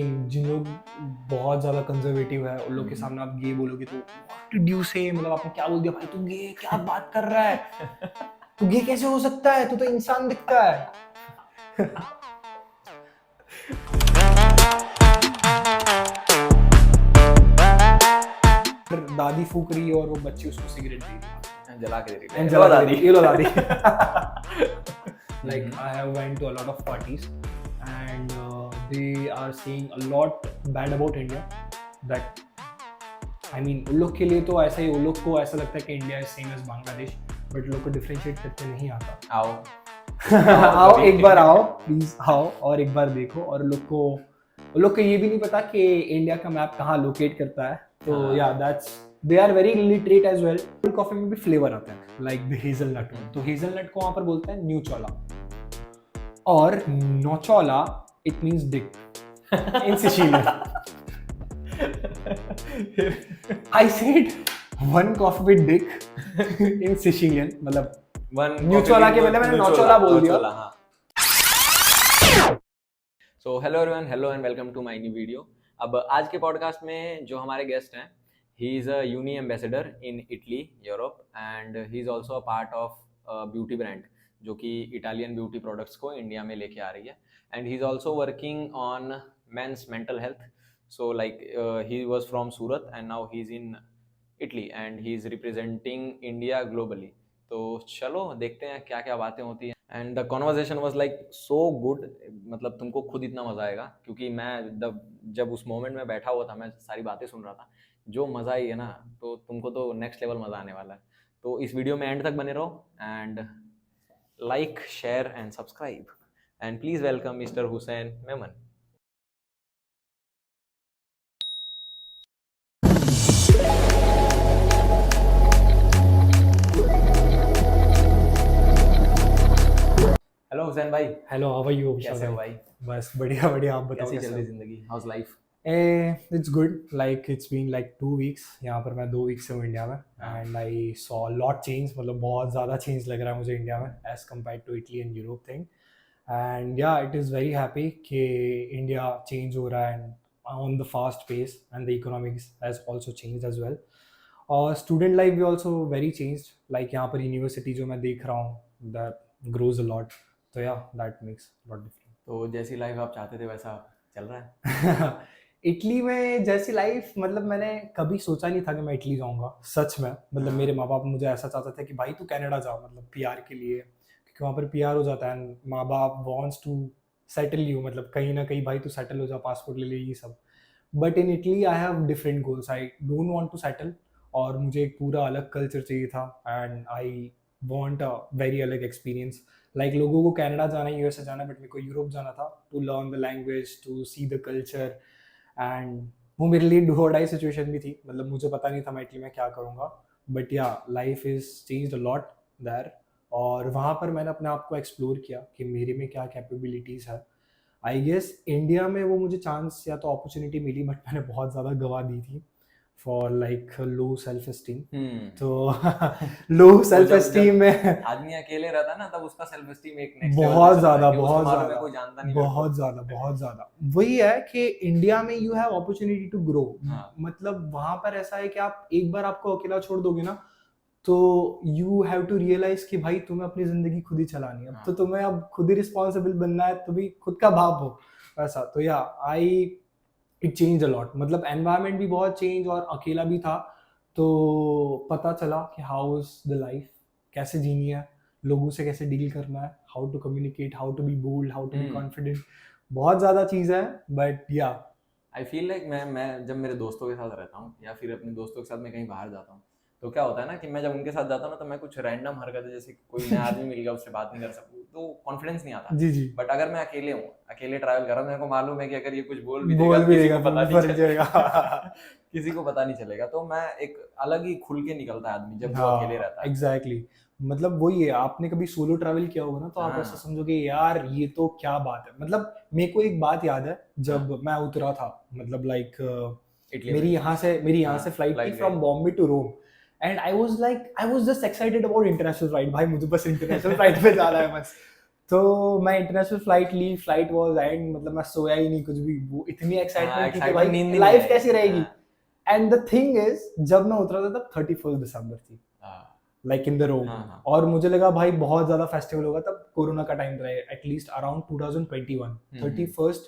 जिन लोग बहुत ज्यादा कंजर्वेटिव है उन लोग के सामने आप गे बोलोगे तो व्हाट डिड यू से, मतलब आपने क्या बोल दिया भाई, तू गे क्या बात कर रहा है, तू गे कैसे हो सकता है, तू तो इंसान दिखता है। दादी फूक रही है और वो बच्ची उसको सिगरेट दे रही है, जला के दे रही and जला के दे रही है, ये लो दादी। Like I have went to a lot of parties and they are saying a lot bad about India. That I mean उन लोग के लिए तो ऐसा ही, उन लोग को ऐसा लगता है कि India is same as Bangladesh, but लोग को डिफरेंशिएट करते नहीं आता। आओ आओ एक बार आओ प्लीज आओ और एक बार देखो। और लोग को ये भी नहीं पता कि इंडिया का मैप कहाँ लोकेट करता है। तो या that's they are very literate as well. Cold coffee में भी फ्लेवर आता है लाइक द हेजलनट। तो हेजलनट को वहां पर बोलते हैं न्यूचोला और नोचोला it means dick in Sicilian. I said one coffee with dick in Sicilian, मतलब न्यूचोला के बदले मैंने नोचोला बोल दिया। So hello everyone, hello and welcome to my new video. अब आज के पॉडकास्ट में जो हमारे गेस्ट हैं, he is a uni ambassador in Italy, Europe, and he is also a part of beauty brand जो कि इटालियन ब्यूटी प्रोडक्ट्स को इंडिया में लेके आ रही है। And he is also working on men's mental health. So like he was from Surat and now he's in Italy and he's representing India globally. तो चलो देखते हैं क्या क्या बातें होती हैं। And the conversation was like so good, मतलब तुमको खुद इतना मज़ा आएगा क्योंकि मैं जब उस मोमेंट में बैठा हुआ था, मैं सारी बातें सुन रहा था, जो मज़ा आई है ना, तो तुमको तो नेक्स्ट लेवल मज़ा आने वाला है। तो इस वीडियो में एंड तक बने रहो and like, share and subscribe and please welcome Mr Hussain Memon. Hello Hussain भाई। Hello, how are you? कैसे हो भाई? बस बढ़िया बढ़िया, आप बताओ कैसी चल रही जिंदगी? How's life? It's good, like it's been like 2 weeks। यहाँ पर मैं 2 weeks से हूँ इंडिया में and I saw lot change, मतलब बहुत ज़्यादा चेंज लग रहा है मुझे इंडिया में as compare to Italy and Europe thing. And yeah it is very happy कि इंडिया चेंज हो रहा है and on the fast pace and the economics has also change as well. और स्टूडेंट लाइफ भी also very change, like यहाँ पर university जो मैं देख रहा हूँ दैट ग्रोज अ लॉट। तो या दैट मेक्स लॉट डिफरेंट। तो जैसी लाइफ आप चाहते थे वैसा चल रहा है? इटली में जैसी लाइफ, मतलब मैंने कभी सोचा नहीं था कि मैं इटली जाऊंगा सच में। मतलब मेरे माँ बाप मुझे ऐसा चाहते थे कि भाई तू कनाडा जाओ, मतलब पीआर के लिए, क्योंकि वहाँ पर पीआर हो जाता है। माँ बाप वांट्स टू सेटल यू, मतलब कहीं ना कहीं भाई तू सेटल हो जा, पासपोर्ट ले ले, ये सब। But in Italy I have different goals, I don't want to settle. और मुझे एक पूरा अलग कल्चर चाहिए था and I want a very अलग एक्सपीरियंस। लाइक लोगों को कनाडा जाना, यूएसए जाना, बट मेरे को यूरोप जाना था to learn the language, to see the culture. And वो मेरे लिए डू और डाई सिचुएशन भी थी, मतलब मुझे पता नहीं था मैं इटली में क्या करूँगा। But yeah life is changed a lot there. और वहाँ पर मैंने अपने आप को एक्सप्लोर किया कि मेरे में क्या कैपेबिलिटीज़ है। आई गेस इंडिया में वो मुझे चांस या तो अपॉर्चुनिटी मिली, बट मैंने बहुत ज़्यादा गवा दी थी for like low self esteem. तो लो सेल्फ एस्टीम में आदमी अकेले रहता है ना, तब उसका सेल्फ एस्टीम एक नेक्स्ट बहुत ज़्यादा कोई जानता नहीं, बहुत ज़्यादा वही है कि इंडिया में you have opportunity to grow. मतलब वहाँ पर ऐसा है कि आप एक बार आपको अकेला छोड़ दोगे ना, तो यू हैव टू रियलाइज कि भाई तुम्हें अपनी जिंदगी खुद ही चलानी है। तो तुम्हें अब खुद ही रिस्पॉन्सिबल बनना है, तुम भी खुद का बाप हो ऐसा। तो या इट चेंज अ लॉट, मतलब एनवायरनमेंट भी बहुत चेंज और अकेला भी था। तो पता चला कि हाउ इज द लाइफ, कैसे जीनी है, लोगों से कैसे डील करना है, how to communicate, how to be bold, how to be confident. बहुत ज़्यादा चीज़ है। बट या आई फील लाइक मैं जब मेरे दोस्तों के साथ रहता हूँ या फिर अपने दोस्तों के साथ मैं कहीं बाहर जाता हूँ, तो क्या होता है ना कि मैं जब उनके साथ जाता हूँ ना, तो मैं कुछ रैंडम हरकतें, जैसे कोई नया आदमी मिल गया उससे बात नहीं कर सकूँ, तो कॉन्फिडेंस नहीं आता। जी जी। बट अगर मैं अकेले हूँ, अकेले ट्रैवल कर रहा हूँ, मेरे को मालूम है कि अगर ये कुछ बोल भी देगा देगा किसी को पता नहीं चलेगा। तो मैं एक अलग ही खुल के निकलता है आदमी जब वो अकेले रहता है। एग्जैक्टली। मतलब वही है, आपने कभी सोलो ट्रैवल किया होगा ना, तो आप ऐसा समझोगे यार ये तो क्या बात है। मतलब मेरे को एक बात याद है, जब मैं उतरा था, मतलब लाइक मेरी यहाँ से फ्लाइट थी from Bombay to Rome and I was just excited about international flight. भाई मुझे बस इंटरनेशनल फ्लाइट पे जाना है बस। तो मैं इंटरनेशनल फ्लाइट ली, फ्लाइट वाज एंड मतलब मैं सोया ही नहीं कुछ भी, वो इतनी एक्साइटमेंट थी कि एक्साइटमेंट नींद भाई ही लाइफ नहीं कैसी आई। रहेगी। एंड द थिंग इज जब मैं उतरा था तब 31 दिसंबर थी, लाइक इन द रोम। हाँ। और मुझे लगा भाई बहुत ज्यादा फेस्टिवल होगा, तब कोरोना का टाइम था, एटलीस्ट अराउंड 2021 31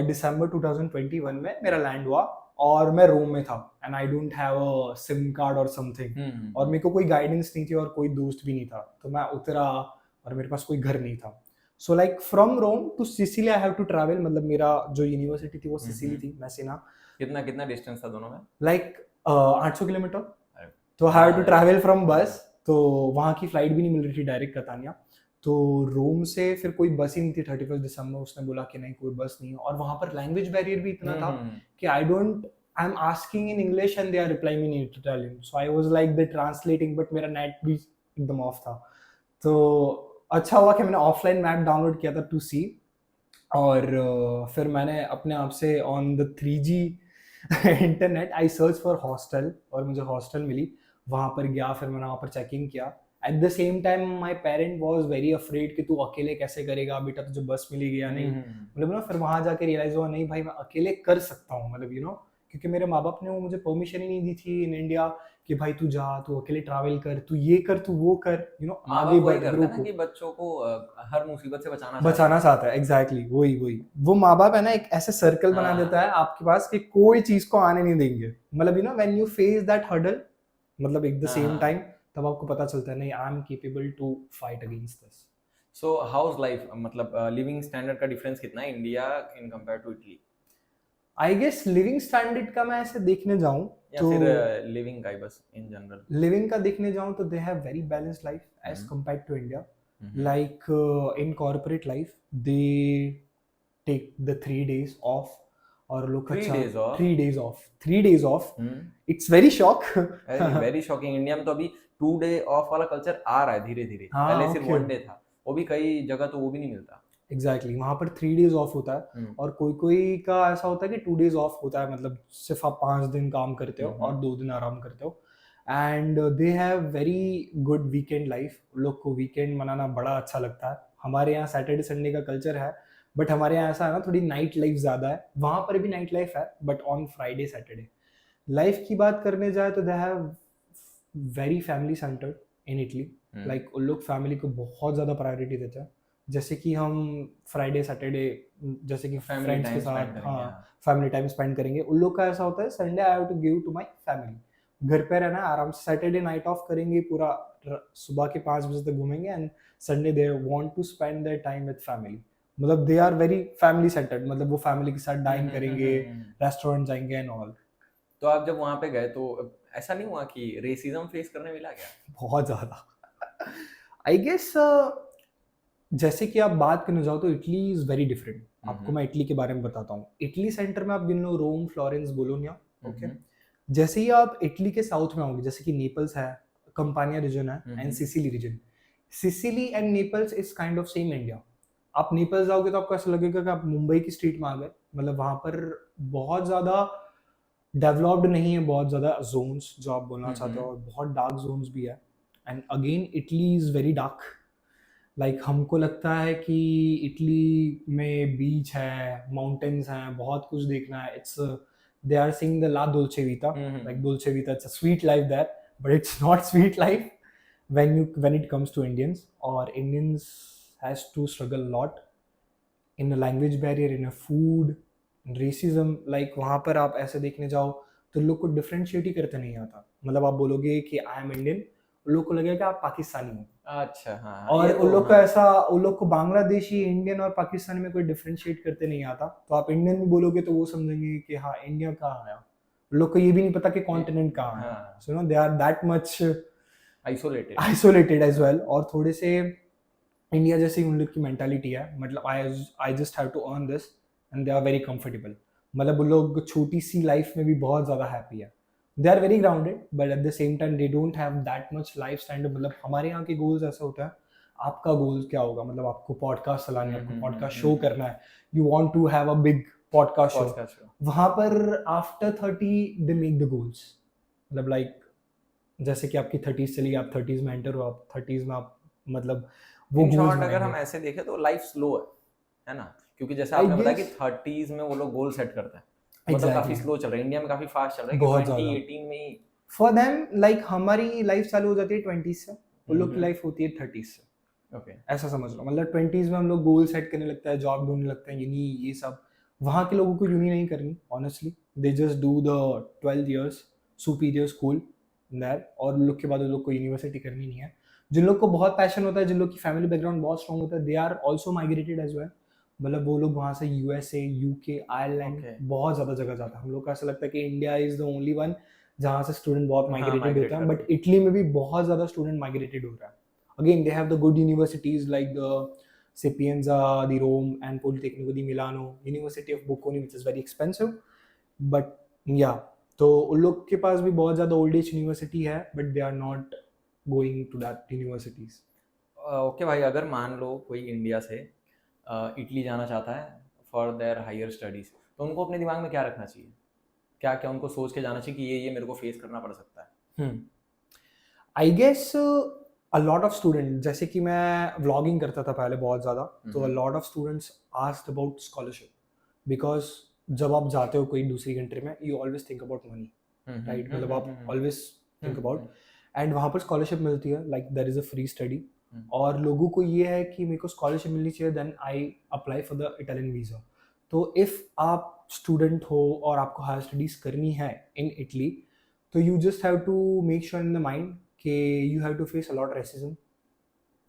दिसंबर 2021 में मेरा लैंड हुआ और मैं रोम में था and I don't have a SIM card और समथिंग, और मेरे को कोई गाइडेंस नहीं थी और कोई दोस्त भी नहीं था, तो मैं उतरा और मेरे पास कोई घर नहीं था। So like from Rome to Sicily I have to travel, मतलब मेरा जो यूनिवर्सिटी थी वो सिसिली थी, मेसिना, कितना कितना डिस्टेंस था दोनों में? Like 800 kilometre. तो I have to travel from bus, तो वहाँ की फ्लाइट भी नहीं मिल रही थी डायरेक्ट कतानिया, तो रोम से फिर कोई बस ही नहीं थी 31 दिसंबर। उसने बोला कि नहीं कोई बस नहीं है, और वहाँ पर लैंग्वेज बैरियर भी इतना था कि I am asking in English and they are replying in Italian, so I was like the translating, but मेरा नेट भी एकदम ऑफ था। तो अच्छा हुआ कि मैंने ऑफलाइन मैप डाउनलोड किया था टू सी, और फिर मैंने अपने आप से on the 3G internet I search for hostel, और मुझे हॉस्टल मिली। वहाँ पर गया, फिर मैंने वहाँ पर चेकिंग किया। Eight the same time my parent was very afraid कि तू अकेले कैसे करेगा बेटा, तुझे बस मिलेगी या नहीं, मतलब ना। फिर वहाँ जाके रियलाइज हुआ नहीं भाई मैं अकेले कर सकता हूँ, मतलब क्योंकि मेरे माँ बाप ने वो मुझे परमिशन ही नहीं दी थी इन इंडिया कि भाई तू जा, तू अकेले ट्रैवल कर, तू ये कर, तू वो कर, आगे बढ़, ग्रो को। कि बच्चों को हर मुसीबत से बचाना चाहता है, एग्जैक्टली वही वो माँ बाप है ना, एक ऐसे सर्कल बना देता है आपके पास कि कोई चीज को आने नहीं देंगे, मतलब when you face that hurdle, मतलब एट द सेम टाइम तब आपको पता चलता है नहीं I am capable to fight against this. So how's life, मतलब लिविंग स्टैंडर्ड का डिफरेंस कितना है India in compare to Italy? I guess living standard का मैं ऐसे देखने जाऊं या तो फिर लिविंग का ही बस इन जनरल? लिविंग का देखने जाऊं तो they have very balanced life as compared to India. Like in corporate life they take the 3 days off, और लोग 3 days off, it's very shock, very shocking. India में तो अभी 2 day ऑफ वाला कल्चर आ रहा है धीरे धीरे, पहले सिर्फ 1 day था, वो भी कई जगह तो वो भी नहीं मिलता। एग्जैक्टली वहाँ पर 3 days ऑफ होता है, और कोई का ऐसा होता है कि 2 days ऑफ होता है, मतलब सिर्फ आप 5 दिन काम करते हो और 2 दिन आराम करते हो। And they have very good weekend life, लोग को वीकेंड मनाना बड़ा अच्छा लगता है। हमारे यहाँ सैटरडे संडे का कल्चर है, बट हमारे यहाँ ऐसा है ना, थोड़ी नाइट लाइफ ज़्यादा है, वहाँ पर भी नाइट लाइफ है, but on Friday Saturday. Life की बात करने जाए तो they have very family centred in Italy, like उन लोग फैमिली को बहुत ज़्यादा प्रायोरिटी देते हैं। जैसे कि हम फ्राइडे सैटरडे जैसे कि फ्रेंड्स के साथ फैमिली टाइम स्पेंड करेंगे, उन लोग का ऐसा होता है Sunday I have to give to my family, घर पे रहना है आराम से, सैटरडे नाइट ऑफ करेंगे पूरा, सुबह के 5 बजे तक घूमेंगे, and Sunday they want to spend their time with family, मतलब they are very family centred, मतलब वो फैमिली के साथ डाइन करेंगे, रेस्टोरेंट जाएंगे एंड ऑल। तो आप जब वहाँ पे गए तो ऐसा नहीं हुआ कि रेसिज्म फेस करने मिला क्या? बहुत ज़्यादा आई गेस जैसे कि आप बात करने जाओ तो इटली इज वेरी डिफरेंट। आपको मैं इटली के बारे में बताता हूँ। इटली सेंटर में आप गिन लो रोम, फ्लोरेंस, बोलोनिया, ओके। जैसे ही आप इटली के साउथ में आओगे, जैसे कि नेपल्स है, कंपानिया रीजन है, and Sicily region. Sicily and Naples is kind of same India. आप नेपल्स जाओगे तो आपको ऐसा लगेगा कि आप मुंबई की स्ट्रीट में आ गए, मतलब वहाँ पर बहुत ज़्यादा डेवलप्ड नहीं है, बहुत ज़्यादा जोन्स जो आप बोलना चाहते हो, और बहुत डार्क जोन्स भी है। And again Italy is very dark, like हमको लगता है कि इटली में बीच है, माउंटेन्स हैं, बहुत कुछ देखना है। It's they are saying the ला डोल्चे वीटा, लाइक डोल्चे वीटा, it's a sweet life that, but it's not sweet life when it comes to Indians, or Indians has to struggle a lot in a language barrier, in a food, in racism. like वहाँ पर आप ऐसे देखने जाओ तो लोग को differentiate ही करते नहीं आता, मतलब आप बोलोगे कि आई एम इंडियन, लोग को लगेगा कि आप पाकिस्तानी हो। अच्छा, हाँ। और उन लोग का ऐसा, उन लोग को बांग्लादेशी, इंडियन और पाकिस्तानी में कोई डिफरेंशिएट करते नहीं आता, तो आप इंडियन भी बोलोगे तो वो समझेंगे कि हाँ इंडिया कहाँ आया। लोग को ये भी नहीं पता कि कॉन्टिनेंट कहाँ है, so no they are that much isolated as well. और थोड़े से इंडिया जैसी उन लोग की मेंटालिटी है, मतलब I just have to earn this and they are very comfortable, मतलब उन लोग छोटी सी लाइफ में भी बहुत ज़्यादा हैप्पी है। They are very grounded, but at the same time they don't have that much life standard. मतलब हमारे यहाँ के गोल्स ऐसा होता है, आपका गोल्स क्या होगा, मतलब आपको पॉडकास्ट चलाना है, आपको पॉडकास्ट शो करना है, you want to have a big podcast show. वहाँ पर after 30 they make the goals, मतलब लाइक जैसे कि आपकी 30s चली, आप 30s में एंटर हो, आप 30s में आप मतलब वो इन goals शॉर्ट अगर हम बनाएंगे। ऐसे देखें तो लाइफ स्लो है ना, क्योंकि जैसे I आपने बताया कि guess 30s में वो लोग गोल सेट करते हैं, मतलब काफी exactly, स्लो चल रहा है, इंडिया में काफी फास्ट चल रहा है कि बहुत ज़्यादा। 2018 में ही। For them like हमारी लाइफ चालू हो जाती है 20s से, उन लोग की लाइफ होती है 30s से। ओके ऐसा समझ लो, मतलब 20s में हम लोग गोल सेट करने लगता है, जॉब ढूंढने लगते हैं, यूनी, ये सब। वहाँ के लोगों को यूनी नहीं करनी honestly, they just do the 12 years superior school there, और उन लोग के बाद उन लोग को यूनिवर्सिटी करनी नहीं है। जिन लोग को बहुत पैशन होता है, जिन लोग की फैमिली बैकग्राउंड बहुत स्ट्रॉन्ग होता है, they are also migrated as well. मतलब वो लोग वहाँ से यूएसए, यूके, आयरलैंड, Okay. बहुत ज़्यादा जगह जाता है। हम लोग को ऐसा लगता है कि India is the only one जहाँ से स्टूडेंट बहुत हाँ, माइग्रेटेड migrate होता है, करते बट इटली में भी बहुत ज़्यादा स्टूडेंट माइग्रेटेड हो रहा है। Again, they have the good universities like the Sapienza, the Rome and Politecnico di Milano, University of Bocconi, which is very expensive. But yeah, तो उन लोग के पास भी बहुत ज़्यादा ओल्ड एज यूनिवर्सिटी है, but they are not going to that universities. Okay भाई, अगर मान लो कोई इंडिया से इटली जाना चाहता है फॉर देयर हायर स्टडीज, तो उनको अपने दिमाग में क्या रखना चाहिए, क्या क्या उनको सोच के जाना चाहिए कि ये मेरे को फेस करना पड़ सकता है? I guess a lot of students, जैसे कि मैं व्लॉगिंग करता था पहले बहुत ज़्यादा, तो a lot of students asked about scholarship because जब आप जाते हो कोई दूसरी कंट्री में, you always think about money, right? मतलब आप always think about, एंड वहाँ पर स्कॉलरशिप मिलती है, like there is a free study, और लोगों को ये है कि मेरे को स्कॉलरशिप मिलनी चाहिए, then I apply for the Italian visa. तो इफ़ आप स्टूडेंट हो और आपको हायर स्टडीज़ करनी है इन इटली, तो you just have to make sure in the mind कि you have to face a lot racism.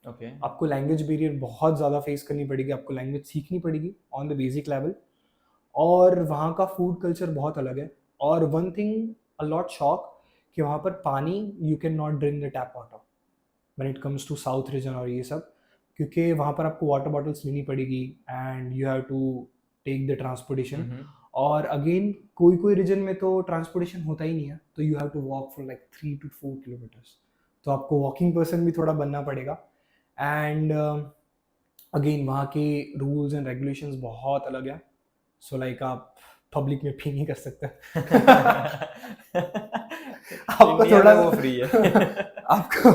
Okay आपको लैंग्वेज बैरियर बहुत ज़्यादा फेस करनी पड़ेगी, आपको लैंग्वेज सीखनी पड़ेगी ऑन द बेसिक लेवल, और वहाँ का फूड कल्चर बहुत अलग है। और one thing a lot shock, कि वहाँ पर पानी you can not drink the tap water when it comes to south region और ये सब, क्योंकि वहाँ पर आपको वाटर बॉटल्स लेनी पड़ेगी and you have to take the transportation. और अगेन कोई कोई रीजन में तो ट्रांसपोर्टेशन होता ही नहीं है, तो you have to walk for like 3 to 4 kilometres, तो आपको वॉकिंग पर्सन भी थोड़ा बनना पड़ेगा। एंड अगेन वहाँ के रूल्स एंड रेगुलेशंस बहुत अलग है, सो लाइक आप पब्लिक में पी नहीं कर सकते। आपको इंडिया थोड़ा में वो फ्री है। आपको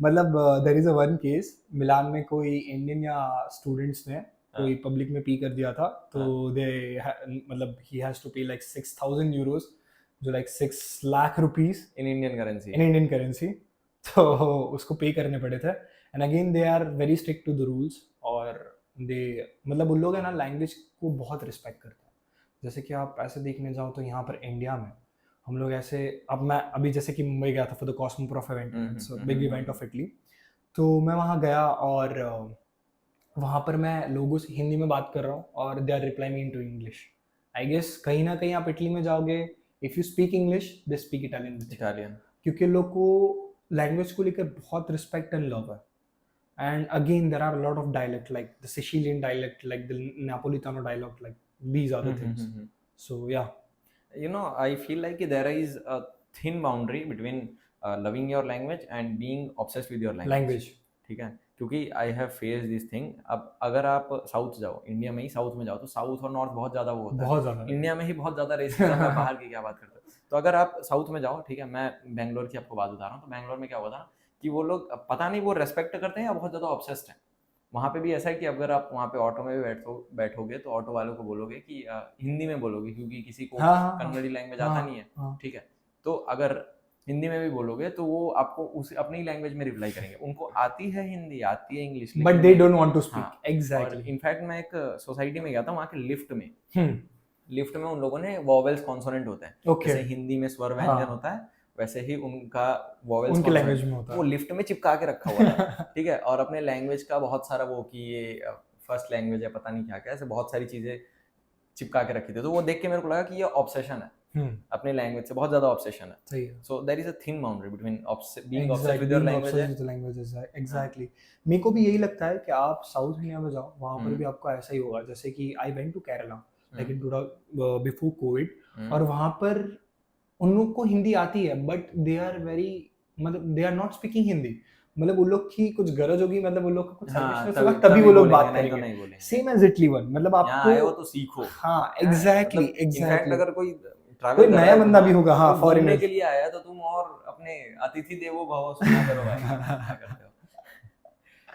मतलब there is a one case, Milan में कोई इंडियन या स्टूडेंट्स ने कोई पब्लिक में पी कर दिया था, तो दे मतलब he has to pay like 6,000 euros, जो like 6 lakh rupees in Indian currency. In Indian currency, तो उसको पे करने पड़े थे। And again they are very strict to the rules, और दे मतलब उन लोग है ना लैंग्वेज को बहुत रिस्पेक्ट करते हैं। जैसे कि आप ऐसे देखने जाओ तो यहाँ पर इंडिया में हम लोग ऐसे, अब मैं अभी जैसे कि मुंबई गया था for the Cosmoprof event, it's big event of Italy, तो मैं वहाँ गया और वहाँ पर मैं लोगों से हिंदी में बात कर रहा हूँ और they are reply me in to English. I guess कहीं ना कहीं आप इटली में जाओगे, if you speak English they speak Italian, Italian, क्योंकि लोग को लैंग्वेज को लेकर बहुत रिस्पेक्ट एंड लव है। And again, there are a lot of dialect, like the Sicilian dialect, like the Napolitano dialect, like these are the things. So yeah, you know, I feel like there is a thin boundary between loving your language and being obsessed with your language. ठीक है, क्योंकि I have face this thing. अब अगर आप south जाओ, India में ही south में जाओ, तो साउथ और नॉर्थ बहुत ज़्यादा वो होता है, बहुत ज़्यादा इंडिया में ही बहुत ज़्यादा रेसिज्म है, बाहर की क्या बात करते हो। तो अगर आप साउथ में जाओ, ठीक है, मैं बेंगलोर की आपको बात बता रहा हूँ, तो बेंगलोर में क्या हुआ था कि वो लोग पता नहीं वो रेस्पेक्ट करते हैं या बहुत ज़्यादा ऑब्सेस्ड हैं। वहाँ पे भी ऐसा है कि अगर आप वहाँ पे ऑटो में भी बैठोगे तो ऑटो वालों को बोलोगे कि हिंदी में बोलोगे, क्योंकि किसी को कन्नड़ी लैंग्वेज आता नहीं है, ठीक है। तो अगर हिंदी में भी बोलोगे तो वो आपको उस अपनी लैंग्वेज में रिप्लाई करेंगे, उनको आती है हिंदी, आती है English, but they don't want to speak. Exactly. In fact मैं एक सोसाइटी में गया था, वहाँ के लिफ्ट में उन लोगों ने वॉवेल्स कॉन्सोनेंट होते हैं, जैसे हिंदी में स्वर व्यंजन होता है, वैसे ही उनका वॉवेल्स उनके लैंग्वेज में होता है, वो लिफ्ट में चिपका के रखा हुआ था। ठीक है, और अपने लैंग्वेज का बहुत सारा वो कि ये फर्स्ट लैंग्वेज है, पता नहीं क्या क्या, ऐसे बहुत सारी चीजें चिपका के रखी थी। तो वो देख के मेरे को लगा कि ये ऑब्सेशन है, अपने लैंग्वेज से बहुत ज्यादा ऑब्सेशन है। सही है। So there is a thin boundary between being obsessed with your language. Exactly. मेरे को भी यही लगता है कि आप साउथ इंडिया में जाओ, वहाँ पर भी आपको ऐसा ही होगा। जैसे कि I went to Kerala like in before Covid, और वहाँ पर उन लोग को हिंदी आती है, बट दे आर वेरी, मतलब they are not speaking Hindi. मतलब उन लोग की कुछ गरज होगी, मतलब उन लोग का कुछ सर्विस होगा, तभी वो लोग बात करेंगे। सेम एज इटली वन, मतलब आपको आए हो तो सीखो। हाँ एग्जैक्टली। इनफैक्ट अगर कोई कोई नया बंदा भी होगा, हाँ, फॉरेनर के लिए आया तो तुम और अपने अतिथि देवो भव सुना करो भाई। क्या करते हो?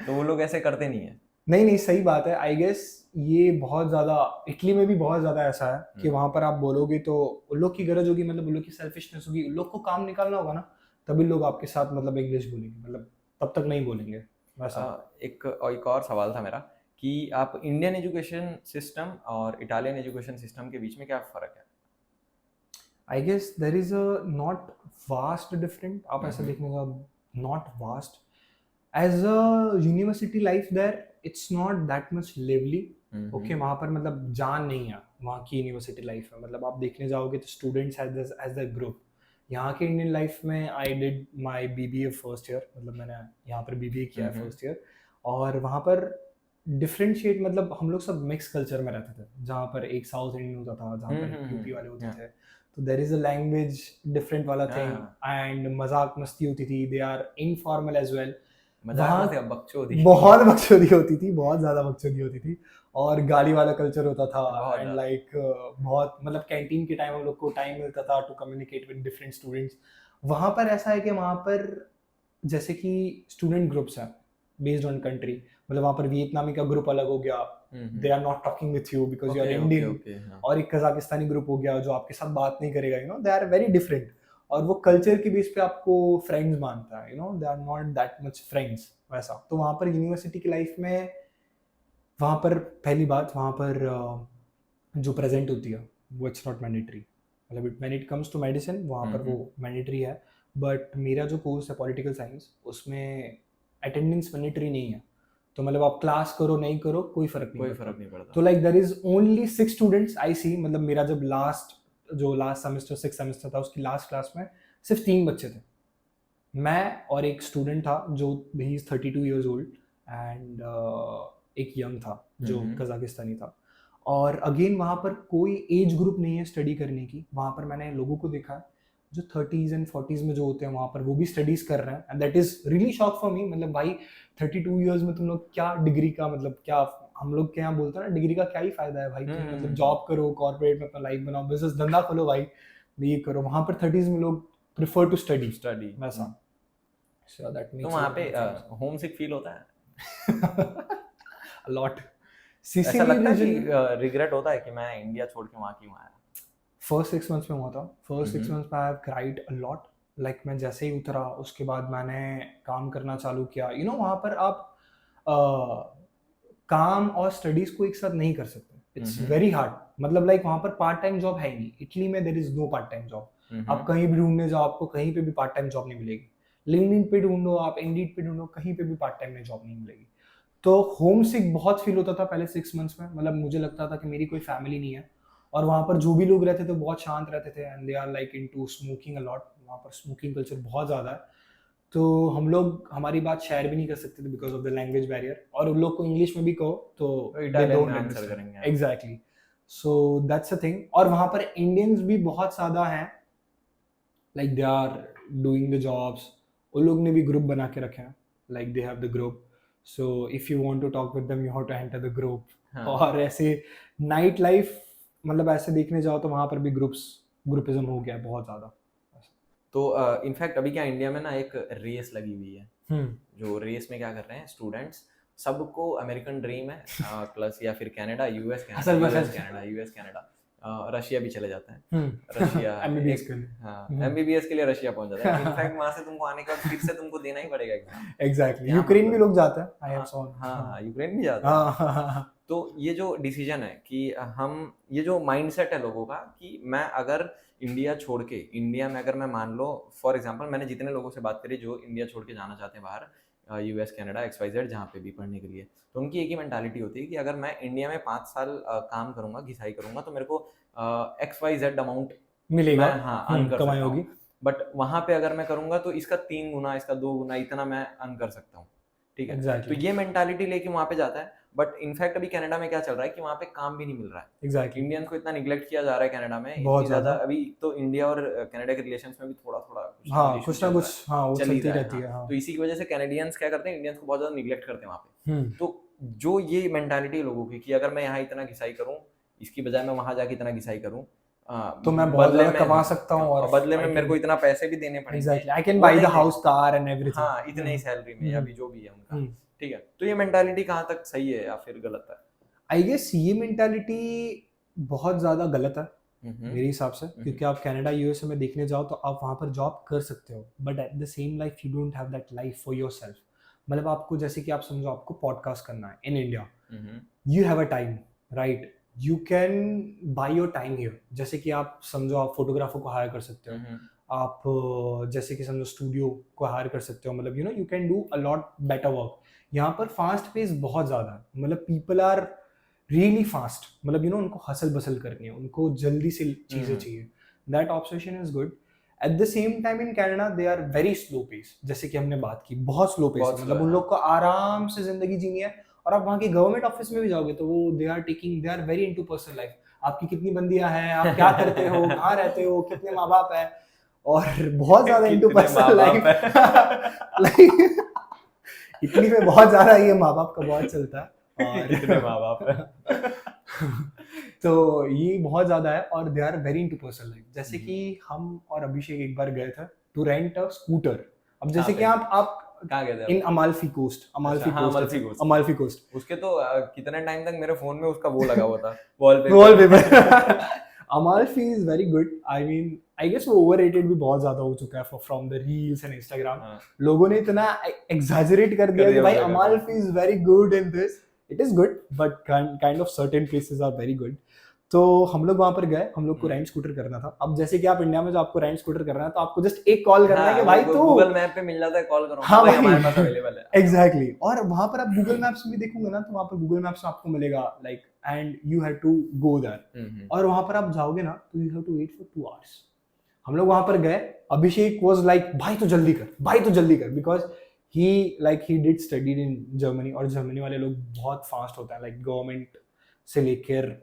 तो वो लोग ऐसे करते नहीं है। नहीं नहीं, सही बात है। आई गेस ये बहुत ज्यादा इटली में भी बहुत ज्यादा ऐसा है कि वहां पर आप बोलोगे तो उन लोग की गरज होगी, मतलब उन लोग की सेल्फिशनेस होगी, उन लोग को काम निकालना होगा ना, तभी लोग आपके साथ मतलब इंग्लिश बोलेंगे, मतलब तब तक नहीं बोलेंगे वैसा। एक और सवाल था मेरा कि आप इंडियन एजुकेशन सिस्टम और इटालियन एजुकेशन सिस्टम के बीच में क्या फर्क है? I guess there is a not vast different, आप ऐसा देखने का, not vast as a university life there it's not that much lively. Okay, वहाँ पर मतलब जान नहीं है वहाँ की यूनिवर्सिटी लाइफ में, मतलब आप देखने जाओगे तो स्टूडेंट्स एज द ग्रुप। यहाँ के इंडियन लाइफ में I did my BBA first year, मतलब मैंने यहाँ पर BBA किया है फर्स्ट ईयर, और वहाँ पर डिफरेंशिएट, मतलब हम लोग सब मिक्स कल्चर में रहते थे, जहाँ पर एक साउथ इंडियन होता था, जहाँ पर यूपी वाले होते थे, तो there is a language different वाला थिंग, एंड मजाक मस्ती होती थी, they are informal as well. बहुत बकचोदी होती थी, बहुत ज्यादा बकचोदी होती थी, और गाली वाला कल्चर होता था, एंड लाइक बहुत मतलब कैंटीन के टाइम हम लोग को टाइम मिलता था to communicate with different students. वहाँ पर ऐसा है कि वहाँ पर जैसे कि स्टूडेंट ग्रुप्स हैं बेस्ड ऑन कंट्री, मतलब वहाँ पर वियतनामी का ग्रुप अलग हो गया, they are not talking with you because you are Indian, और एक कजाकिस्तानी ग्रुप हो गया जो आपके साथ बात नहीं करेगा, you know, they are very different, और वो कल्चर के बेस पे आपको फ्रेंड्स मानता है, you know, they are not that much friends वैसा। तो वहाँ पर यूनिवर्सिटी की लाइफ में, वहाँ पर पहली बात, वहाँ पर जो प्रेजेंट होती है वो इट्स नॉट मैंडेटरी, मतलब when it comes to medicine वहाँ पर वो मैंडेटरी है, बट मेरा जो कोर्स है पॉलिटिकल साइंस, उसमें अटेंडेंस मैंडेटरी नहीं है, तो मतलब आप क्लास करो नहीं करो कोई फर्क नहीं पड़ता। तो like there is only 6 students I see, मतलब मेरा जब लास्ट सेमेस्टर 6 सेमेस्टर था उसकी लास्ट क्लास में सिर्फ 3 बच्चे थे, मैं और एक स्टूडेंट था जो he is 32 years old, and एक यंग था जो कजाकिस्तानी था, और अगेन वहाँ पर कोई एज ग्रुप नहीं है स्टडी करने की। वहाँ पर मैंने लोगों को देखा है जो 30s एंड 40s में जो होते हैं वहाँ पर, वो भी स्टडीज कर रहे हैं, and that is really shock for me. मतलब भाई 32 ईयर्स में तुम लोग क्या डिग्री का, मतलब क्या हम लोग के यहाँ बोलते हैं ना, डिग्री का क्या ही फायदा है भाई, तुम मतलब जॉब करो, कॉर्पोरेट में अपना लाइफ बनाओ, बिजनेस धंधा खोलो भाई, ये करो। वहाँ पर 30s में लोग प्रेफर टू स्टडी वैसा। So that makes तो वहाँ पे होम सिक फील होता है? a lot. ऐसा लगता है कि रिग्रेट होता है कि मैं इंडिया छोड़ के वहाँ क्यों आया? फर्स्ट 6 मंथ्स में हुआ था, फर्स्ट 6 मंथ्स में I have cried a lot, like मैं जैसे ही उतरा उसके बाद मैंने काम करना चालू किया, यू नो, वहाँ पर आप काम और स्टडीज को एक साथ नहीं कर सकते, इट्स वेरी हार्ड, मतलब लाइक वहाँ पर पार्ट टाइम जॉब है ही नहीं, इटली में there is no part time job, आप कहीं भी ढूंढने जाओ आपको कहीं पे भी पार्ट टाइम जॉब नहीं मिलेगी, लिंक्डइन पे ढूंढो आप, इंडीड पे ढूंढो, कहीं पे भी पार्ट टाइम में जॉब नहीं मिलेगी। तो होम सिक बहुत फील होता था पहले 6 मंथ्स में, मतलब मुझे लगता था कि मेरी कोई फैमिली नहीं है, और वहाँ पर जो भी लोग रहते थे बहुत शांत रहते थे, and they are like into smoking a lot, वहाँ पर स्मोकिंग कल्चर बहुत ज़्यादा है, तो हम लोग हमारी बात शेयर भी नहीं कर सकते थे because of the language barrier, और उन लोग को इंग्लिश में भी कहो तो दे डोंट आंसर करेंगे। Exactly, so that's a thing. और वहाँ पर इंडियंस भी बहुत ज़्यादा हैं, like they are doing the jobs, उन लोग ने भी ग्रुप बना के रखे हैं, like they have the group, so if you want to talk with them you have to enter the group. और ऐसे नाइट लाइफ, मतलब ऐसे देखने जाओ तो वहाँ पर भी ग्रुपिज्म हो गया बहुत ज़्यादा। तो इनफैक्ट अभी क्या इंडिया में ना एक रेस लगी हुई है, जो रेस में क्या कर रहे हैं स्टूडेंट्स, सबको अमेरिकन ड्रीम है प्लस या फिर कनाडा, यूएस कनाडा, रशिया भी चले जाते हैं, रशिया एमबीबीएस के लिए रशिया पहुंच जाता है। इनफैक्ट वहां से तुमको आने के बाद फिर से तुमको देना ही पड़ेगा एग्जाम। एग्जैक्टली, यूक्रेन भी लोग जाते हैं, आई हैव सॉन। हाँ, यूक्रेन भी जाता है। तो ये जो डिसीजन है कि हम, ये जो माइंडसेट है लोगों का कि मैं अगर इंडिया छोड़ के, इंडिया में अगर मैं मान लो फॉर एग्जांपल, मैंने जितने लोगों से बात करी जो इंडिया छोड़ के जाना चाहते हैं बाहर, यूएस कनाडा XYZ जहाँ पे भी पढ़ने के लिए, तो उनकी एक ही मेंटालिटी होती है कि अगर मैं इंडिया में 5 साल काम करूंगा, घिसाई करूंगा, तो मेरे को XYZ अमाउंट मिलेगा, हाँ अर्न कर सकता हूँ, बट वहाँ पे अगर मैं करूंगा तो इसका 3 गुना, इसका 2 गुना इतना मैं अर्न कर सकता हूँ, ठीक है। exactly. तो ये मेंटालिटी लेके वहाँ पे जाता है, बट इनफैक्ट अभी कनाडा में क्या चल रहा है कि वहाँ पे काम भी नहीं मिल रहा है। एग्जैक्टली, इंडियन को इतना निगलेक्ट किया जा रहा है कनाडा में, इतनी ज्यादा। अभी तो इंडिया और कनाडा के रिलेशंस में भी थोड़ा थोड़ा कुछ ना कुछ वो चलती रहती है। तो इसी की वजह से कैनेडियंस क्या करते हैं, इंडियंस को बहुत ज्यादा निगलेक्ट करते हैं वहाँ पे। तो जो ये मेंटालिटी लोगों की कि अगर मैं यहाँ इतना घिसाई करूँ, इसकी बजाय मैं वहां जाके इतना घिसाई करूँ तो मैं बहुत ज्यादा कमा सकता हूँ, और बदले में मेरे को इतना पैसे भी देने पड़ेंगे। Exactly, I can by the house, car and everything. हाँ, इतने ही सैलरी में या भी जो भी है उनका। ठीक है, तो ये मेंटालिटी कहाँ तक सही है या फिर गलत है? आई गेस ये मेंटालिटी बहुत ज़्यादा गलत है हम्म, मेरे हिसाब से, क्योंकि आप कनाडा यूएसए में देखने जाओ तो आप वहाँ पर जॉब कर सकते हो, but at the same life you don't have that life for your self. मतलब आपको, जैसे कि आप समझो आपको पॉडकास्ट करना है इन India, you have a time, right? You can by your time here. जैसे कि आप समझो आप फोटोग्राफर को हायर कर सकते हो, आप जैसे कि समझो स्टूडियो को हायर कर सकते हो, मतलब you know you can do a lot better work. यहाँ पर फास्ट पेस बहुत ज़्यादा है, मतलब पीपल आर रियली फास्ट, मतलब यू नो उनको हसल बसल करनी है, उनको जल्दी से चीज़ें चाहिए। That obsession is good. At the same time in Canada they are very slow pace, जैसे कि हमने बात की, बहुत स्लो पेस है, बहुत मतलब slow उन है, लोग को आराम से जिंदगी जीनी है। और आप वहाँ के गवर्नमेंट ऑफिस में भी जाओगे तो वो they are very into personal life. आपकी कितनी बंदियां हैं, आप क्या करते हो, कहाँ रहते हो, कितने माँ बाप है, और बहुत ज्यादा इनटू कितने पर्सनल माँ-बाप लाइफ। लाइक इटली में बहुत ज्यादा ये माँ बाप का बहुत चलता है। और कितने माँ बाप है। तो ये बहुत ज्यादा है, और they are very into personal life. जैसे कि हम और अभिषेक एक बार गए थे टू रेंट अ स्कूटर। अब जैसे कि आप कहाँ गए थे इन आप? अमाल्फी कोस्ट, अमाल्फी अच्छा, हाँ, coast, Amalfi coast. Amalfi coast उसके तो कितने टाइम तक मेरे फोन में उसका वो लगा हुआ था, wallpaper. Wallpaper. Amalfi is very good. I mean I guess वो ओवररेटेड भी बहुत ज्यादा हो चुका है from the reels and Instagram. हाँ, लोगों ने इतना एग्जैजरेट कर दिया कि भाई उसका काम। Amalfi is very good in this. It is good but kind of certain places are very good. तो हम लोग वहां पर गए, हम लोग को रेंट स्कूटर करना था। अब जैसे कि आप इंडिया में जो आपको रेंट स्कूटर करना है तो आपको जस्ट एक कॉल करना है कि भाई तू गूगल मैप पे मिल जाता है, कॉल करो, हाँ भाई भाई, हमारे पास अवेलेबल है। एग्जैक्टली। और वहां पर आप गूगल मैप्स में देखोगे ना तो वहां पर गूगल मैप्स में आपको मिलेगा like and you have to go there. और वहां पर आप जाओगे ना तो you have to wait for 2 hours. हम लोग वहां पर गए, अभिषेक वाज लाइक भाई तो जल्दी कर, भाई तो जल्दी कर, because he did studied in Germany, और जर्मनी वाले लोग बहुत फास्ट होता है, लाइक गवर्नमेंट से लेकर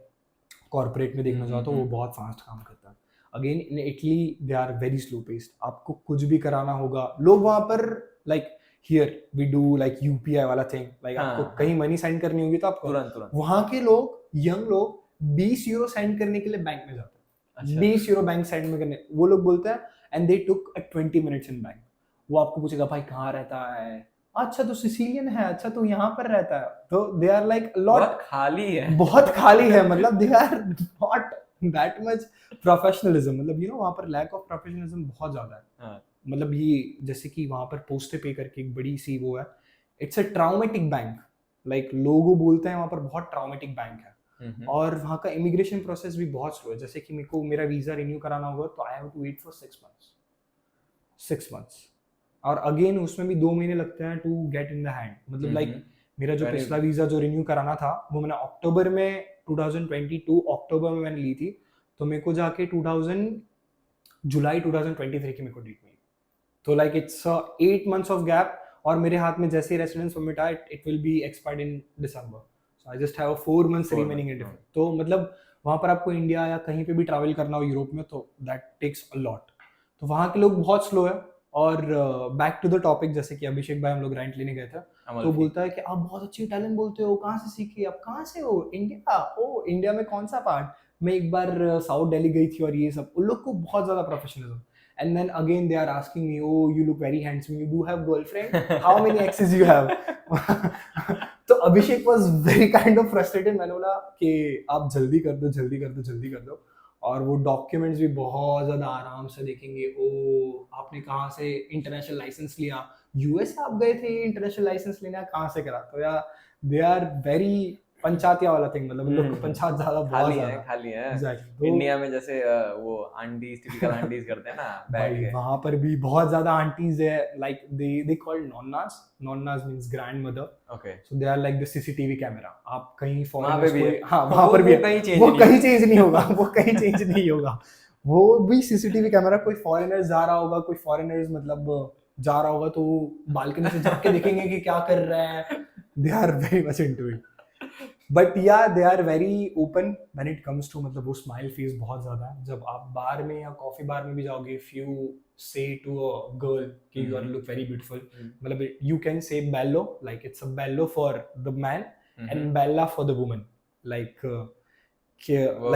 कॉर्पोरेट में देखना चाहो तो वो बहुत फास्ट काम करता है। Again in Italy they are very slow paced. आपको कुछ भी कराना होगा, लोग वहां पर like here we do like UPI वाला थिंग, लाइक आपको कहीं मनी सेंड करनी होगी तो आपको तुरंत वहां के लोग, यंग लोग 20 यूरो सेंड करने के लिए बैंक में जाते हैं। 20 यूरो बैंक सेंड में करने, वो लोग बोलते हैं and they took 20 minutes in bank. वो आपको पूछेगा भाई कहाँ रहता है, अच्छा तो सिसिलियन है, अच्छा तो यहाँ पर रहता है। तो दे आर लाइक लॉट खाली है, बहुत खाली है, मतलब they are not that much professionalism, मतलब यू नो वहाँ पर लैक ऑफ प्रोफेशनलिज्म बहुत ज्यादा है। मतलब ये जैसे कि वहाँ पर पोस्टे पे करके एक बड़ी सी वो है, इट्स अ ट्राउमेटिक बैंक, लाइक लोगों बोलते हैं वहाँ पर बहुत ट्राउमेटिक बैंक है। और वहाँ का इमिग्रेशन प्रोसेस भी बहुत स्लो है। जैसे कि मेरे को मेरा वीजा रिन्यू कराना होगा तो I have to wait for 6 months, और अगेन उसमें भी 2 महीने लगते हैं to get in the hand. मतलब लाइक मेरा जो पिछला वीजा जो रिन्यू कराना था वो मैंने अक्टूबर में 2022 अक्टूबर में मैंने ली थी, तो मेरे को जाके जुलाई 2023 की मेरे को डेट मिली। तो like it's 8 months of gap, और मेरे हाथ में जैसे ही रेसिडेंस परमिट आया it will be expired in December, so I just have 4 months remaining in different. तो मतलब वहाँ पर आपको इंडिया या कहीं पे भी ट्रैवल करना हो यूरोप में तो दैट टेक्स अ लॉट। तो वहाँ के लोग बहुत स्लो है। और बैक टू द टॉपिक, जैसे कि अभिषेक भाई हम लोग रेंट लेने गए थे तो बोलता है कि आप बहुत अच्छी इटालियन बोलते हो, कहाँ से सीखी, आप कहाँ से हो, इंडिया? ओ इंडिया में कौन सा पार्ट? मैं एक बार साउथ दिल्ली गई थी, और ये सब उन लोग को बहुत ज्यादा professionalism. And then again they are asking me, oh you look very handsome, you do have girlfriend, how many exes you have? तो Abhishek was very kind of frustrated. मैंने बोला कि आप जल्दी कर दो, जल्दी कर दो, जल्दी कर दो। और वो डॉक्यूमेंट्स भी बहुत ज़्यादा आराम से देखेंगे, ओ आपने कहाँ से इंटरनेशनल लाइसेंस लिया, यूएस आप गए थे इंटरनेशनल लाइसेंस लेना, कहाँ से करा? तो यार दे आर वेरी पंचायतिया वाला थिंग, मतलब लोग को पंचायत ज़्यादा बहुत ज़्यादा खाली है। एग्जैक्टली। इंडिया में जैसे वो आंटीज, टिपिकल आंटीज करते हैं ना बैठ के, वहाँ पर भी बहुत ज़्यादा आंटीज है, लाइक दे कॉल्ड नॉन्नास। नॉन्नास means grand mother. Okay, so they are like the CCTV camera. आप कहीं वहाँ पे फॉरेनर्स भी कोई, है, हाँ वहाँ पर भी है, वो कहीं चेंज नहीं होगा, वो कहीं चेंज नहीं होगा। वो भी सीसीटीवी कैमरा, कोई फॉरेनर्स जा रहा होगा, कोई फॉरेनर्स मतलब जा रहा होगा तो बालकनी से झांक के देखेंगे कि क्या कर रहे हैं। They are very much into it, but yeah they are very open when it comes to, मतलब वो स्माइल फेस बहुत ज्यादा है। जब आप बार में या कॉफी बार में भी जाओगे, if you say to a girl कि you are look very beautiful, मतलब यू कैन से बेलो, लाइक इट्स अ बेलो फॉर द मैन एंड बेला for the woman, like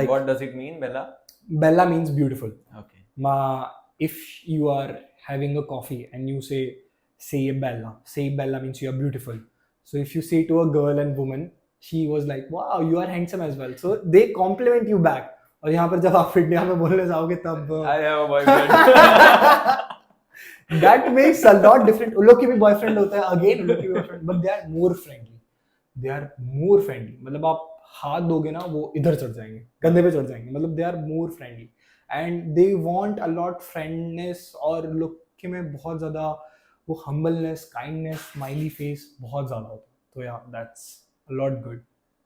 what does it mean, bella means beautiful. Okay, if you are having a coffee and you say bella means you are beautiful. So if you say to a girl and woman, she was like, wow, you are handsome as well. So they compliment you back. और यहाँ पर जब आप India में बोलने जाओगे तब I have a boyfriend. that makes a lot different. उन लोग के भी बॉयफ्रेंड होता है, अगेन उन लोग के भी boyfriend, but they are more friendly. They are more friendly. मतलब आप हाथ दोगे ना वो इधर चढ़ जाएंगे, कंधे पे चढ़ जाएंगे. मतलब they are more friendly and they want a lot friendness. और लोग के में बहुत ज्यादा वो हम्बलनेस, काइंडनेस, स्माइली फेस बहुत ज्यादा होता है. तो या दैट्स अ लॉट गुड.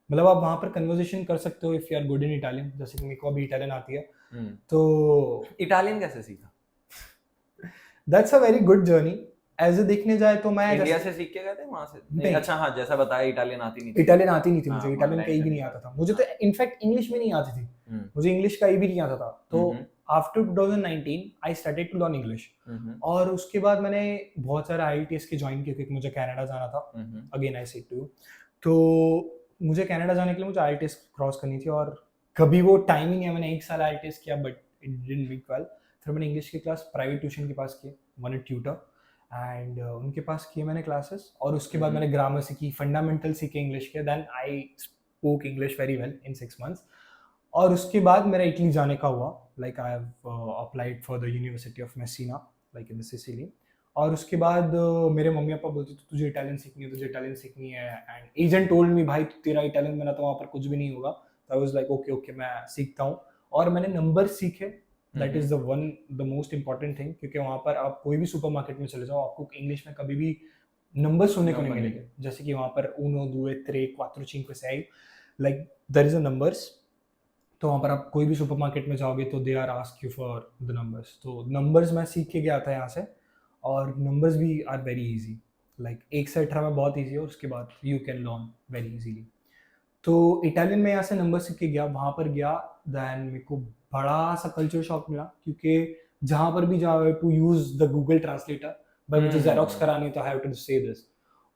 मतलब आप वहाँ पर कन्वर्सेशन कर सकते हो if you are good in Italian. जैसे कि मेरे को अभी इटालियन आती है, तो इटालियन कैसे सीखा? That's a very good journey. As a देखने जाए तो मैं इंडिया से सीख के गए थे वहां से? नहीं. अच्छा हाँ, जैसा बताया इटालियन आती नहीं थी. इटालियन आती नहीं थी हाँ, मुझे. हाँ, इटालियन कहीं भी नहीं आता था मुझे. तो इनफैक्ट इंग्लिश में नहीं आती थी. मुझे इंग्लिश कहीं भी नहीं आता था. तो after 2019 I started to learn English. और उसके बाद मैंने बहुत सारे IELTS के ज्वाइन किए क्योंकि मुझे कनाडा जाना था. Again I said to you, तो मुझे कनाडा जाने के लिए मुझे IELTS क्रॉस करनी थी और कभी वो टाइम ही नहीं है. मैंने 1 साल IELTS किया but it didn't make well. फिर मैंने इंग्लिश की क्लास प्राइवेट ट्यूशन के पास किए, वन ट्यूटर, एंड उनके पास किए मैंने क्लासेस. और उसके बाद मैंने ग्रामर सीखी, फंडामेंटल सीखे इंग्लिश के. Then I spoke English very well in 6 months. और उसके बाद मेरा इटली जाने का हुआ. Like I have applied for the university of Messina, like in the Sicily. और उसके बाद मेरे मम्मी पापा बोलते थे तुझे इटालियन सीखनी है, तुझे इटालियन सीखनी है. एंड एजेंट टोल्ड मी भाई तेरा इटालियन बना तो वहाँ पर कुछ भी नहीं होगा. तो आई वाज लाइक ओके ओके मैं सीखता हूँ. और मैंने नंबर सीखे. That is the most important thing. क्योंकि वहाँ पर आप कोई भी सुपरमार्केट में चले जाओ आपको इंग्लिश में कभी भी नंबर सुनने को नहीं मिलेंगे. जैसे कि वहाँ पर 1, 2, 3, 4, 5, 6, like there is a numbers. तो वहाँ पर आप कोई भी सुपरमार्केट में जाओगे तो they are ask you for the numbers. तो नंबर्स मैं सीख के गया था यहाँ से. और नंबर्स भी आर वेरी इजी. लाइक 1 से 18 में बहुत इजी है और उसके बाद you can learn very easily. तो इटालियन में यहाँ से नंबर सीख के गया. वहाँ पर गया देन मेरे को बड़ा सा कल्चर शॉक मिला क्योंकि जहाँ पर भी जाओ to use the Google translator. भाई मुझे जेरोक्स करानी तो I have to say this.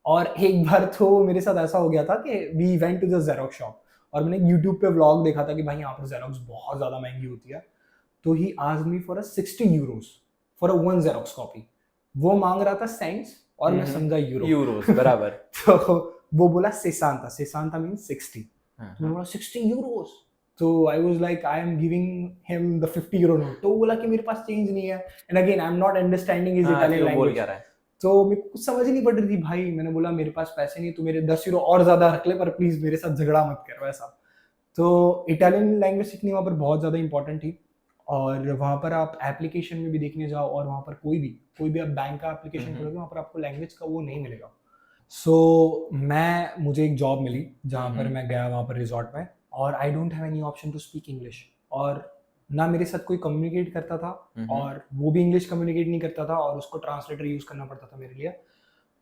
और एक बार तो मेरे साथ ऐसा हो गया था कि we went to the xerox shop और मैंने यूट्यूब पे व्लॉग देखा था कि भाई यहाँ पर जेरोक्स बहुत ज़्यादा महंगी होती है. तो he asked me for 60 euros for 1 xerox copy. वो मांग रहा था सेंट्स और मैं समझा यूरोस बराबर. तो वो बोला 60 मीन्स 60. तो मैं बोला 60 euros. तो आई was like I am giving him the 50 euro note. तो वो बोला कि मेरे पास चेंज नहीं है. And again I am not understanding his Italian language. तो मेरे को कुछ समझ ही नहीं पड़ रही थी भाई. मैंने बोला मेरे पास पैसे नहीं, तो मेरे 10 euro और ज्यादा रख ले पर प्लीज मेरे साथ झगड़ा मत कर वैसा. तो इटालियन लैंग्वेज सीखनी वहाँ पर बहुत ज़्यादा इंपॉर्टेंट थी. और वहाँ पर आप एप्लीकेशन में भी देखने जाओ और वहाँ पर कोई भी आप बैंक का एप्लीकेशन खोलोगे वहाँ पर आपको लैंग्वेज का वो नहीं मिलेगा. सो मुझे एक जॉब मिली जहाँ पर मैं गया वहाँ पर रिजॉर्ट में. और I don't have any option to speak English. और ना मेरे साथ कोई कम्युनिकेट करता था और वो भी इंग्लिश कम्युनिकेट नहीं करता था और उसको ट्रांसलेटर यूज़ करना पड़ता था मेरे लिए.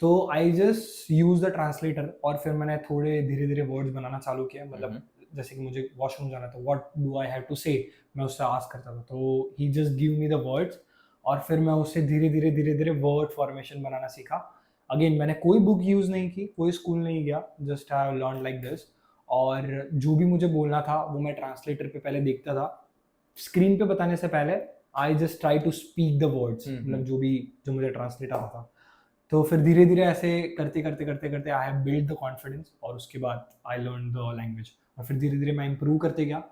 तो I just use the translator. और फिर मैंने थोड़े धीरे धीरे वर्ड्स बनाना चालू किया. मतलब जैसे कि मुझे वॉशरूम जाना था, what do I have to say, मैं उससे आस्क करता था. तो he just give me the words और फिर मैं उससे धीरे धीरे वर्ड फॉर्मेशन बनाना सीखा. अगेन मैंने कोई बुक यूज़ नहीं की, कोई स्कूल नहीं गया, just I have learn like this. और जो भी मुझे बोलना था वो मैं ट्रांसलेटर पे पहले देखता था. स्क्रीन पे बताने से पहले I just try to speak the words, मतलब जो मुझे ट्रांसलेट आता था. तो फिर धीरे धीरे ऐसे करते I have build the confidence और उसके बाद आई लर्न द लैंग्वेज. और फिर धीरे धीरे मैं इम्प्रूव करते गया.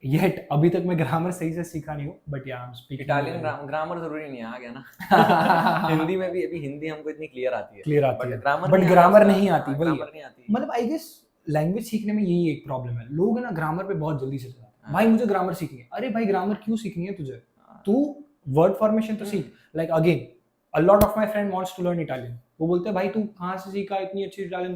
येट अभी तक मैं ग्रामर सही से सीखा नहीं हूँ बट या I am speaking. Italian grammar जरूरी नहीं है, आ गया ना. हिंदी में भी अभी हिंदी हमको इतनी क्लियर आती है बट ग्रामर नहीं आती. वही मतलब आई गेस लैंग्वेज सीखने में यही एक प्रॉब्लम है. लोग ना ग्रामर पे बहुत जल्दी से जाते हैं. भाई मुझे ग्रामर सीखनी है. अरे भाई ग्रामर क्यों सीखनी है तुझे? तू वर्ड फॉर्मेशन तो सीख. Like again a lot of my friend wants to learn Italian. वो बोलते हैं भाई तू कहाँ से सीखा इतनी अच्छी इटालियन?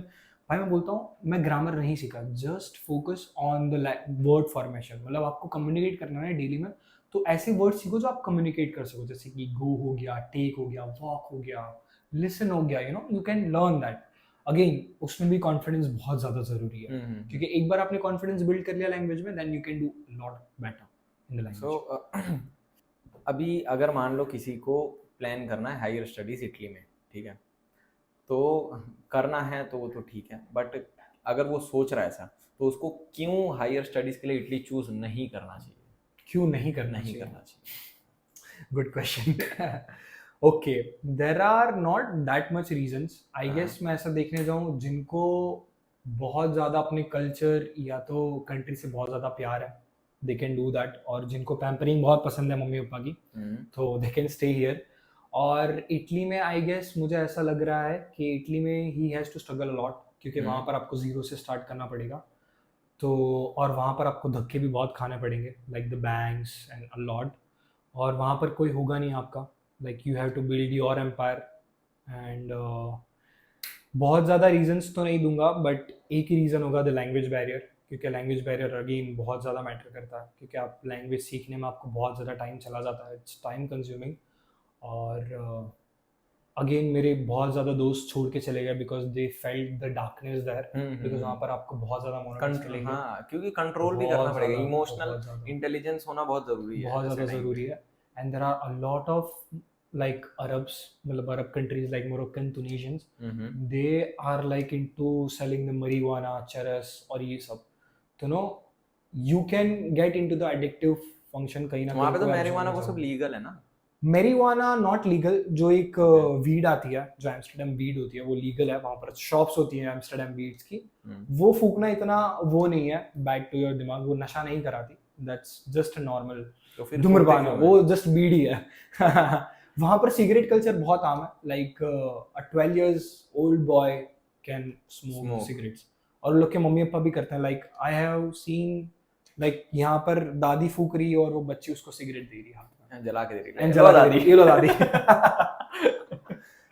भाई मैं बोलता हूँ मैं ग्रामर नहीं सीखा. Just focus on the word formation. मतलब आपको कम्युनिकेट करना है डेली में तो ऐसे वर्ड सीखो जो आप कम्युनिकेट कर सको. जैसे कि गो हो गया, टेक हो गया, वॉक हो गया, लिसन हो गया. You can learn that. Again उसमें भी कॉन्फिडेंस बहुत ज़्यादा ज़रूरी है क्योंकि एक बार आपने कॉन्फिडेंस बिल्ड कर लिया लैंग्वेज में then you can do lot better in the language. So अभी अगर मान लो किसी को प्लान करना है हायर स्टडीज इटली में, ठीक है, तो करना है तो वो तो ठीक है. बट अगर वो सोच रहा है ऐसा तो उसको क्यों हायर स्टडीज के लिए इटली चूज नहीं करना चाहिए? क्यों नहीं करना चाहिए? चाहिए. Good question. Okay, there are not that much reasons I हाँ। गेस। मैं ऐसा देखने जाऊँ, जिनको बहुत ज़्यादा अपने कल्चर या तो कंट्री से बहुत ज़्यादा प्यार है, दे कैन डू दैट। और जिनको पैम्परिंग बहुत पसंद है मम्मी पापा की, तो दे कैन स्टे हियर। और इटली में आई गेस मुझे ऐसा लग रहा है कि इटली में ही हैज़ टू स्ट्रगल अलॉट, क्योंकि वहाँ पर आपको ज़ीरो से स्टार्ट करना पड़ेगा। तो और वहाँ पर आपको धक्के भी बहुत खाने पड़ेंगे, like the banks and a lot. और वहाँ पर कोई होगा नहीं आपका, like you have to build your empire. And बहुत ज़्यादा रीजंस तो नहीं दूंगा, बट एक ही रीज़न होगा, द लैंग्वेज बैरियर। क्योंकि लैंग्वेज बैरियर अगेन बहुत ज़्यादा मैटर करता है, क्योंकि आप लैंग्वेज सीखने में आपको बहुत ज़्यादा टाइम चला जाता है, इट्स टाइम कंज्यूमिंग। और अगेन मेरे बहुत ज़्यादा दोस्त छोड़ के चले गए because they felt the darkness there, because वहाँ पर आपको बहुत ज़्यादा मोनोटोनस मिलेंगे। हाँ, क्योंकि कंट्रोल भी बहुत करना पड़ेगा, ज़्यादा, इमोशनल बहुत ज़्यादा, इंटेलिजेंस होना बहुत जरूरी है बहुत ऐसे ज़्यादा टाइम ज़रूरी पे। है। And there are a lot of like Arabs, मतलब Arab countries like Moroccan, Tunisians, they are like into selling the marijuana, चरस और ये सब। तो no, you can get into the addictive function कहीं ना वहाँ कहीं पे तो तो मैरिजुआना वो सब लीगल है ना? Marijuana not legal. जो एक Okay. वीड आती है, जो एम्स्टर्डम वीड होती है, वो लीगल है। वहाँ पर शॉप्स होती हैं एम्स्टर्डम वीड्स की। वो फूकना इतना वो नहीं है बैड टू योर दिमाग, वो नशा नहीं कराती, दैट्स जस्ट नॉर्मल तो फिर धूम्रपान फूकते है, क्यों वो जस्ट बीड ही है। वहाँ पर सिगरेट कल्चर बहुत आम है, like a 12 years old boy can smoke Smoke. Cigarettes. और उन लोग के मम्मी पापा भी करते हैं, like I have seen, like यहाँ पर दादी फूक रही है और वो बच्ची उसको सिगरेट दे रही है हाथ में, जला के दे रही है, एंड लो जला दादी। ये लो दादी।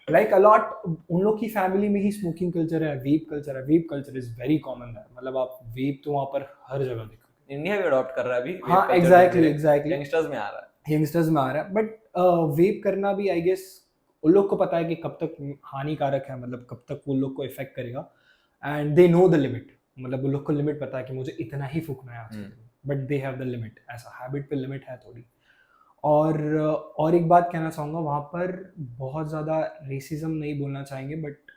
लाइक अलॉट उन लोग की फैमिली में ही स्मोकिंग कल्चर है, वेप कल्चर है। वेप कल्चर इज वेरी कॉमन है, मतलब आप वेप तो वहाँ पर हर जगह देखोगे। इंडिया भी अडॉप्ट कर रहा है अभी हाँ एग्जैक्टली एग्जैक्टली, यंगस्टर्स में आ रहा है। यंगस्टर्स में आ रहा है। बट वेप करना भी आई गेस उन लोग को पता है कि कब तक हानिकारक है, मतलब कब तक वो लोग को इफेक्ट करेगा। And they know the limit, मतलब वो लोग को लिमिट पता है कि मुझे इतना ही फूकना है आज के दिन, but they have the limit. ऐसा हैबिट पे लिमिट है थोड़ी। और एक बात कहना चाहूँगा, वहाँ पर बहुत ज़्यादा रेसिज्म नहीं बोलना चाहेंगे, but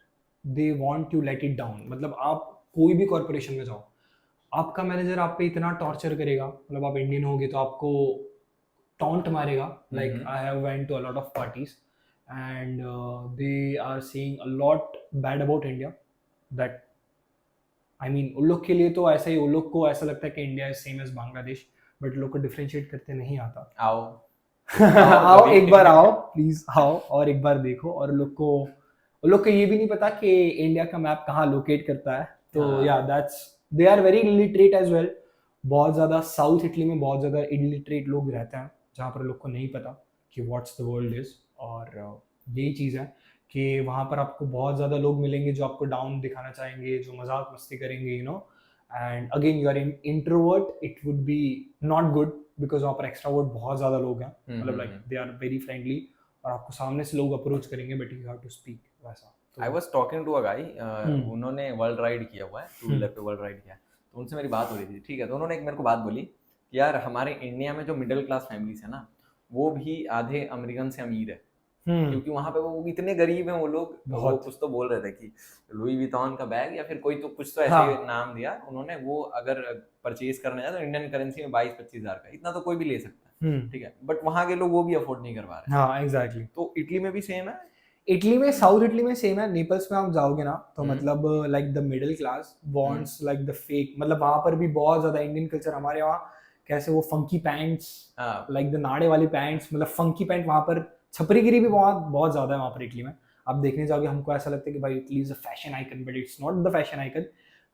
they want to let it down. मतलब आप कोई भी कॉरपोरेशन में जाओ, आपका मैनेजर आप पे इतना टॉर्चर करेगा, मतलब आप इंडियन होगे तो आपको टॉन्ट मारेगा, like I have went to a lot of parties and they are saying a lot bad about India. That I mean उन लोग के लिए तो ऐसा ही, उन लोग को ऐसा लगता है कि India is same as Bangladesh, but लोग को डिफ्रेंशिएट करते नहीं आता। आओ आओ कभी। एक बार आओ, प्लीज आओ और एक बार देखो। और लोग को ये भी नहीं पता कि इंडिया का मैप कहाँ लोकेट करता है। तो हाँ। या that's, they are very illiterate as well. बहुत ज़्यादा साउथ इटली में बहुत ज़्यादा इलिटरेट लोग रहते हैं, जहाँ पर लोग को नहीं पता कि व्हाट्स द वर्ल्ड इज। और यही चीज़ है कि वहाँ पर आपको बहुत ज़्यादा लोग मिलेंगे जो आपको डाउन दिखाना चाहेंगे, जो मजाक मस्ती करेंगे, you know. And again you are introvert, it would be not good, because वहाँ पर एक्स्ट्रावर्ट बहुत ज़्यादा लोग हैं, मतलब like they are very friendly. और आपको सामने से लोग अप्रोच करेंगे, but you have to speak वैसा। I was talking to a guy, उन्होंने वर्ल्ड राइड किया हुआ है, टू व्हीलर पे वर्ल्ड राइड किया है। तो उनसे मेरी बात हो रही थी, ठीक है। तो उन्होंने एक मेरे को बात बोली कि यार हमारे इंडिया में जो मिडिल क्लास फैमिलीज है ना, वो भी आधे अमेरिकन से अमीर है, क्योंकि वहाँ पे वो इतने गरीब हैं वो लोग। वो कुछ तो बोल रहे थे कि लुई विटॉन का बैग या फिर कोई तो कुछ तो ऐसे हाँ। नाम दिया उन्होंने, वो अगर परचेज करने जाए तो इंडियन करेंसी में 22-25 हज़ार का, इतना तो कोई भी ले सकता है, ठीक है। बट वहाँ के लोग वो भी अफोर्ड नहीं कर पा रहे। हाँ एग्जैक्टली। तो इटली में भी सेम है? इटली में, साउथ इटली में सेम है। नेपल्स में आप जाओगे ना, तो मतलब like the middle class wants like the fake, मतलब वहाँ पर भी बहुत ज्यादा इंडियन कल्चर। हमारे वहाँ कैसे वो फंकी पैंट्स, लाइक द नाड़े वाली पैंट्स, मतलब फंकी पैंट। वहाँ पर छपरीगिरी भी बहुत बहुत ज्यादा है वहाँ पर इटली में। आप देखने जाओगे, हमको ऐसा लगता है कि भाई Italy is a fashion icon, but it's not the fashion icon.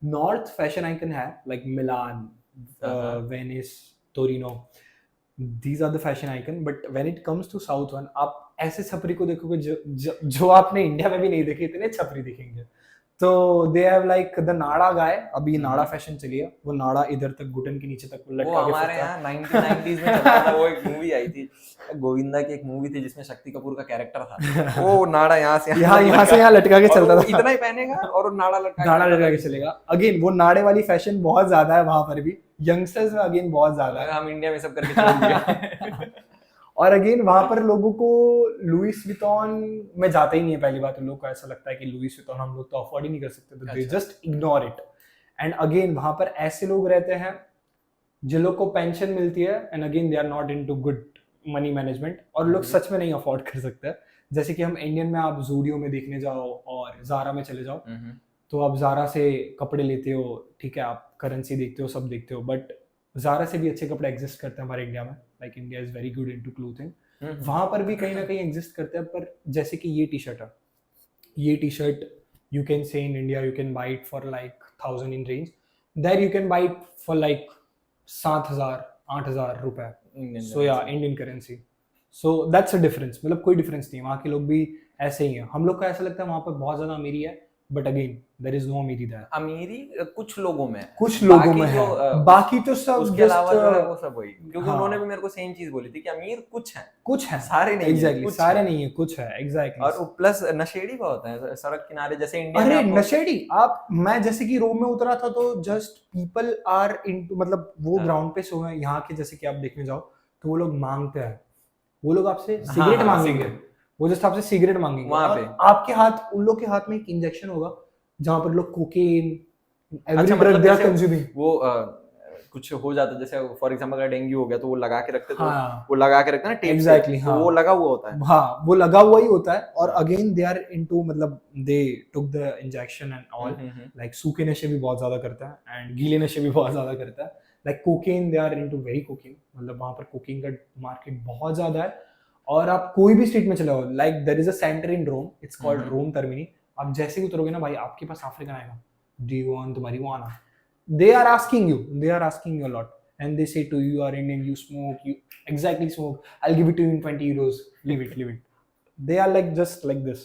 North fashion icon है, like Milan, Venice, Torino, these are the fashion icon. But when it comes to south one, आप ऐसे छपरी को देखोगे जो आपने इंडिया में भी नहीं देखे, इतने छपरी दिखेंगे। तो दे हैव लाइक द नाड़ा गाय, अभी नाड़ा फैशन चली है, वो नाड़ा इधर तक घुटन के नीचे तक वो लटका के हमारे फिरता है। यहाँ 1990s में चलता था। वो एक मूवी आई थी गोविंदा की, एक मूवी थी जिसमें शक्ति कपूर का कैरेक्टर था, वो नाड़ा यहाँ से यहाँ लटका के चलता और वो था। इतना ही पहनेगा और वो नाड़ा नाड़ा लटका के चलेगा। अगेन वो नाड़े वाली फैशन बहुत ज्यादा है वहां पर भी, यंगस्टर्स में अगेन बहुत ज्यादा है। हम इंडिया में सब करके छोड़ दिया। और अगेन वहां पर लोगों को लुइस विटॉन में जाता ही नहीं है। पहली बात, उन लोग को ऐसा लगता है कि लुइस विटॉन हम लोग तो अफोर्ड ही नहीं कर सकते, तो they just ignore it. And again वहां पर ऐसे लोग रहते हैं जिन लोग को पेंशन मिलती है, and again they are not into good money management, और लोग सच में नहीं अफोर्ड कर सकते। जैसे कि हम इंडियन में आप जूडियो में देखने जाओ और जारा में चले जाओ, हम्म, तो आप जारा से कपड़े लेते हो, ठीक है, आप करेंसी देखते हो, सब देखते हो, बट जारा से भी अच्छे कपड़े एग्जिस्ट करते हैं हमारे इंडिया में, like India is very good into clothing. वहां पर भी कहीं ना कहीं एग्जिस्ट करते हैं, पर जैसे कि ये टी शर्ट है, ये T shirt you can say in India you can buy it for like 1000 in range, there you can buy it for like 7,000 8,000 रुपए। इंडियन सो या Indian currency, so that's a difference, मतलब कोई difference नहीं है, वहाँ के लोग भी ऐसे ही हैं। हम लोग को ऐसा लगता है वहाँ पर बहुत ज्यादा अमीरी है, but again there is no अमीरी देयर। अमीरी कुछ लोगों में है, कुछ लोगों बाकी में जो, है, बाकी तो सब उसके जस्ट अलावा जो है वो सब वही, क्योंकि हाँ। उन्होंने भी मेरे को सेम चीज बोली थी कि अमीर कुछ है, कुछ है, सारे नहीं है, एग्जैक्टली कुछ सारे है। नहीं है, कुछ है, एग्जैक्टली। और प्लस नशेड़ी बहुत है सड़क किनारे, जैसे इंडिया में अरे आपको नशेड़ी, आप मैं जैसे कि रोम में उतरा था तो जस्ट पीपल आर इनटू, मतलब वो हाँ। ग्राउंड पे सो हैं यहाँ के, जैसे कि आप देखने जाओ तो वो लोग मांगते हैं, वो लोग आपसे हाँ, सिगरेट हाँ, मांगेंगे, सिगरेट। वो जस्ट आपसे सिगरेट मांगेंगे, वहाँ और पे आपके हाथ, उन लोग के हाथ में एक इंजेक्शन होगा जहां पर लोग कोकेन, एवरी अच्छा, ड्रग मतलब दे आर जैसे कंज्यूमिंग। वो कुछ हो जाता है, जैसे फॉर एग्जांपल अगर डेंगू हो गया तो वो लगा के रखते, तो हाँ वो लगा के रखते हैं ना टेप से, एग्जैक्टली, तो हाँ वो लगा हुआ होता है। हाँ वो लगा हुआ ही होता है, और हाँ। अगेन दे आर इनटू, मतलब they took the injection and all, hmm. Like सूखे नशे भी बहुत ज्यादा करता है एंड गीले नशे भी बहुत ज्यादा करता है, like cocaine, they are into very cocaine, मतलब वहां पर कोकेन का मार्केट बहुत ज्यादा है। और आप कोई भी स्ट्रीट में चले जाओ, like there is a centre in Rome, it's called Rome Termini, आप जैसे ही उतरोगे ना भाई, आपके पास अफ्रीकन आएगा, do you want marijuana, they are asking you a lot, and they say to you, you are Indian, you smoke, you exactly smoke, I'll give it to you in 20 euros, leave it, they are like just like this।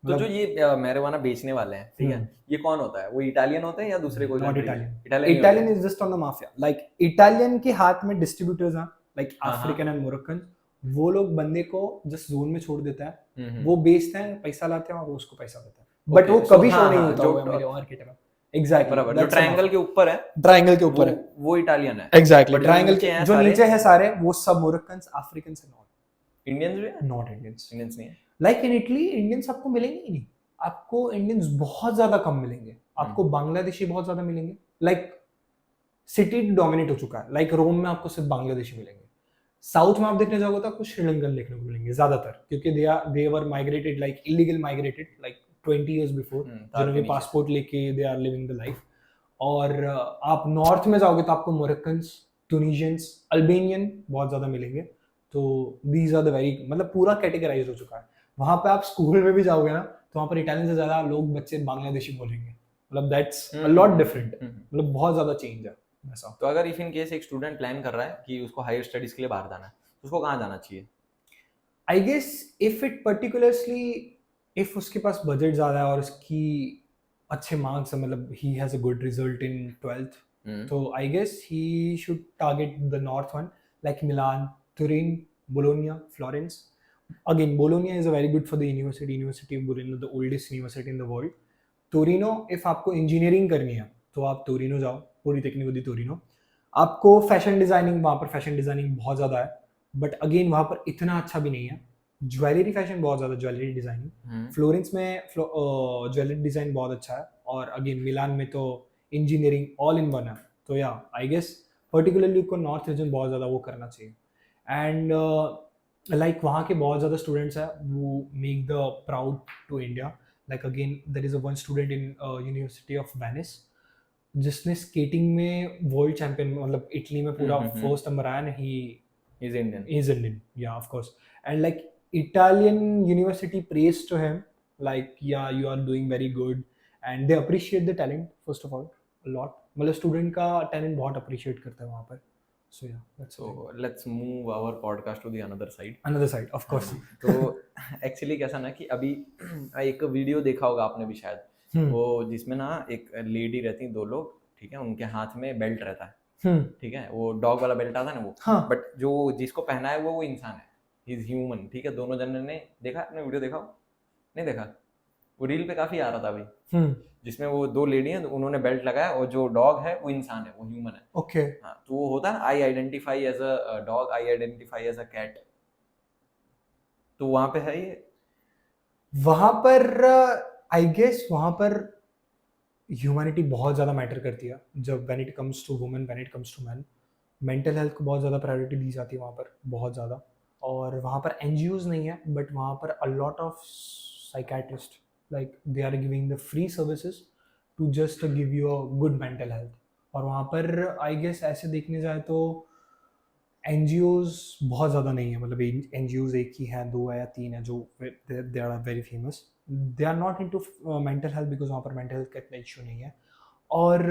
तो जो ये marijuana बेचने वाले हैं, ठीक है, ये कौन होता है? वो इटालियन होते हैं या दूसरे कोई not country? Italian, Italian is just on the mafia, like Italian के हाथ में डिस्ट्रीब्यूटर्स हैं, लाइक हाँ, अफ्रीकन एंड मोरक्कन, वो लोग बंदे को जस्ट जोन में छोड़ देता है, हम्म। वो बेचते हैं, पैसा लाते हैं और वो उसको पैसा देता है, Okay, बट वो so कभी शो हाँ, नहीं हाँ, होता जो हुआ मेरे मार्केट में। एग्जैक्टली, बराबर, जो ट्रायंगल के ऊपर है, ट्रायंगल के ऊपर है, वो इटालियन है। एग्जैक्टली, But जो ट्रायंगल नीचे हैं जो सारे- नीचे है सारे, वो सब मोरक्कन्स, अफ्रीकन से इंडियंस भी है? Not Indians. इंडियंस नहीं है। लाइक इन इटली इंडियंस आपको मिलेंगे ही नहीं, आपको इंडियंस बहुत ज्यादा कम मिलेंगे, आपको बांग्लादेशी बहुत ज्यादा मिलेंगे, लाइक सिटी डोमिनेट हो चुका है, लाइक रोम में आपको सिर्फ बांग्लादेशी मिलेंगे, साउथ में आप देखने जाओगे तो आपको श्रीलंकन देखने को मिलेंगे ज्यादातर, क्योंकि they were migrated, like illegal migrated, like 20 years before, जिन्होंने पासपोर्ट लेके they are living the life. और आप नॉर्थ में जाओगे तो आपको मोरक्कन्स, टूनिशियंस, अल्बेनियन बहुत ज्यादा मिलेंगे, तो दीज आर द वेरी, मतलब पूरा कैटेगराइज हो चुका है। वहां पे आप स्कूल में भी जाओगे ना, तो वहां पर इटालियन से ज्यादा लोग, बच्चे बांग्लादेशी बोलेंगे, मतलब दैट्स अ लॉट डिफरेंट, मतलब बहुत ज्यादा चेंज है ऐसा। तो अगर इफ इन केस एक स्टूडेंट प्लान कर रहा है कि उसको हायर स्टडीज के लिए बाहर जाना है, तो उसको कहाँ जाना चाहिए? I guess if it particularly, if उसके पास बजट ज्यादा है और उसकी अच्छे मार्क्स है, मतलब he has a good result in 12th, तो I guess he should target the north one, like Milan, Turin, Bologna, Florence. Again Bologna is a very good for the university of Bologna, the oldest university in the world. Torino, if आपको engineering करनी है तो आप Torino जाओ, Politecnico di Torino. आपको fashion designing, वहाँ पर fashion designing बहुत ज़्यादा है, बट अगेन वहाँ पर इतना अच्छा भी नहीं है। ज्वेलरी फैशन बहुत ज़्यादा, ज्वेलरी डिजाइनिंग फ्लोरेंस में ज्वेलरी डिजाइन बहुत अच्छा है, और अगेन मिलान में तो इंजीनियरिंग ऑल इन वन है। तो या आई गेस पर्टिकुलरली को नॉर्थ रीजन बहुत ज़्यादा वो करना चाहिए। एंड लाइक वहाँ के बहुत ज़्यादा स्टूडेंट्स हैं वो make the proud to India. Like again there is a one student in university of Venice जिसने स्केटिंग में वर्ल्ड चैंपियन, मतलब इटली में पूरा फर्स्ट नंबर आया, he is Indian, yeah of course. And like Italian university praise to him, like yeah you are doing very good, and they appreciate the talent first of all lot, मतलब student का talent बहुत appreciate करता है वहाँ पर। So yeah, that's so let's move our podcast to the another side. another side, of course. तो actually कैसा ना कि अभी एक वीडियो देखा होगा आपने भी शायद, वो जिसमें ना एक लेडी रहती, दो लोग, ठीक है, उनके हाथ में बेल्ट रहता है, ठीक है, वो डॉग वाला बेल्ट आता है ना वो, हाँ। बट जो जिसको पहना है वो इंसान है, ही इज ह्यूमन, ठीक है। दोनों जनों ने देखा, आपने वीडियो देखा हो? नहीं देखा? वो रील पे काफी आ रहा था अभी, जिसमें वो दो लेडी हैं, उन्होंने बेल्ट लगाया, और जो डॉग है वो इंसान है, वो ह्यूमन है। ओके। हाँ, तो वो होता है ना, I identify as a dog, I identify as a cat, तो वहां पे है ये। वहां पर आई गेस वहां पर ह्यूमैनिटी बहुत ज़्यादा मैटर करती है जब when it comes to women, when it comes to man. Mental health को बहुत ज़्यादा प्रायोरिटी दी जाती है वहाँ पर, बहुत ज़्यादा। और वहाँ पर NGOs नहीं है, बट वहाँ पर a lot of psychiatrists, like they are giving the free services to just give you a good mental health. और वहाँ पर आई गेस ऐसे देखने जाए तो NGOs बहुत ज़्यादा नहीं है, मतलब NGOs एक ही हैं, 2 है या 3 है जो they are very famous. They are not into mental health because वहाँ पर मेंटल हेल्थ का इतना इशू नहीं है. और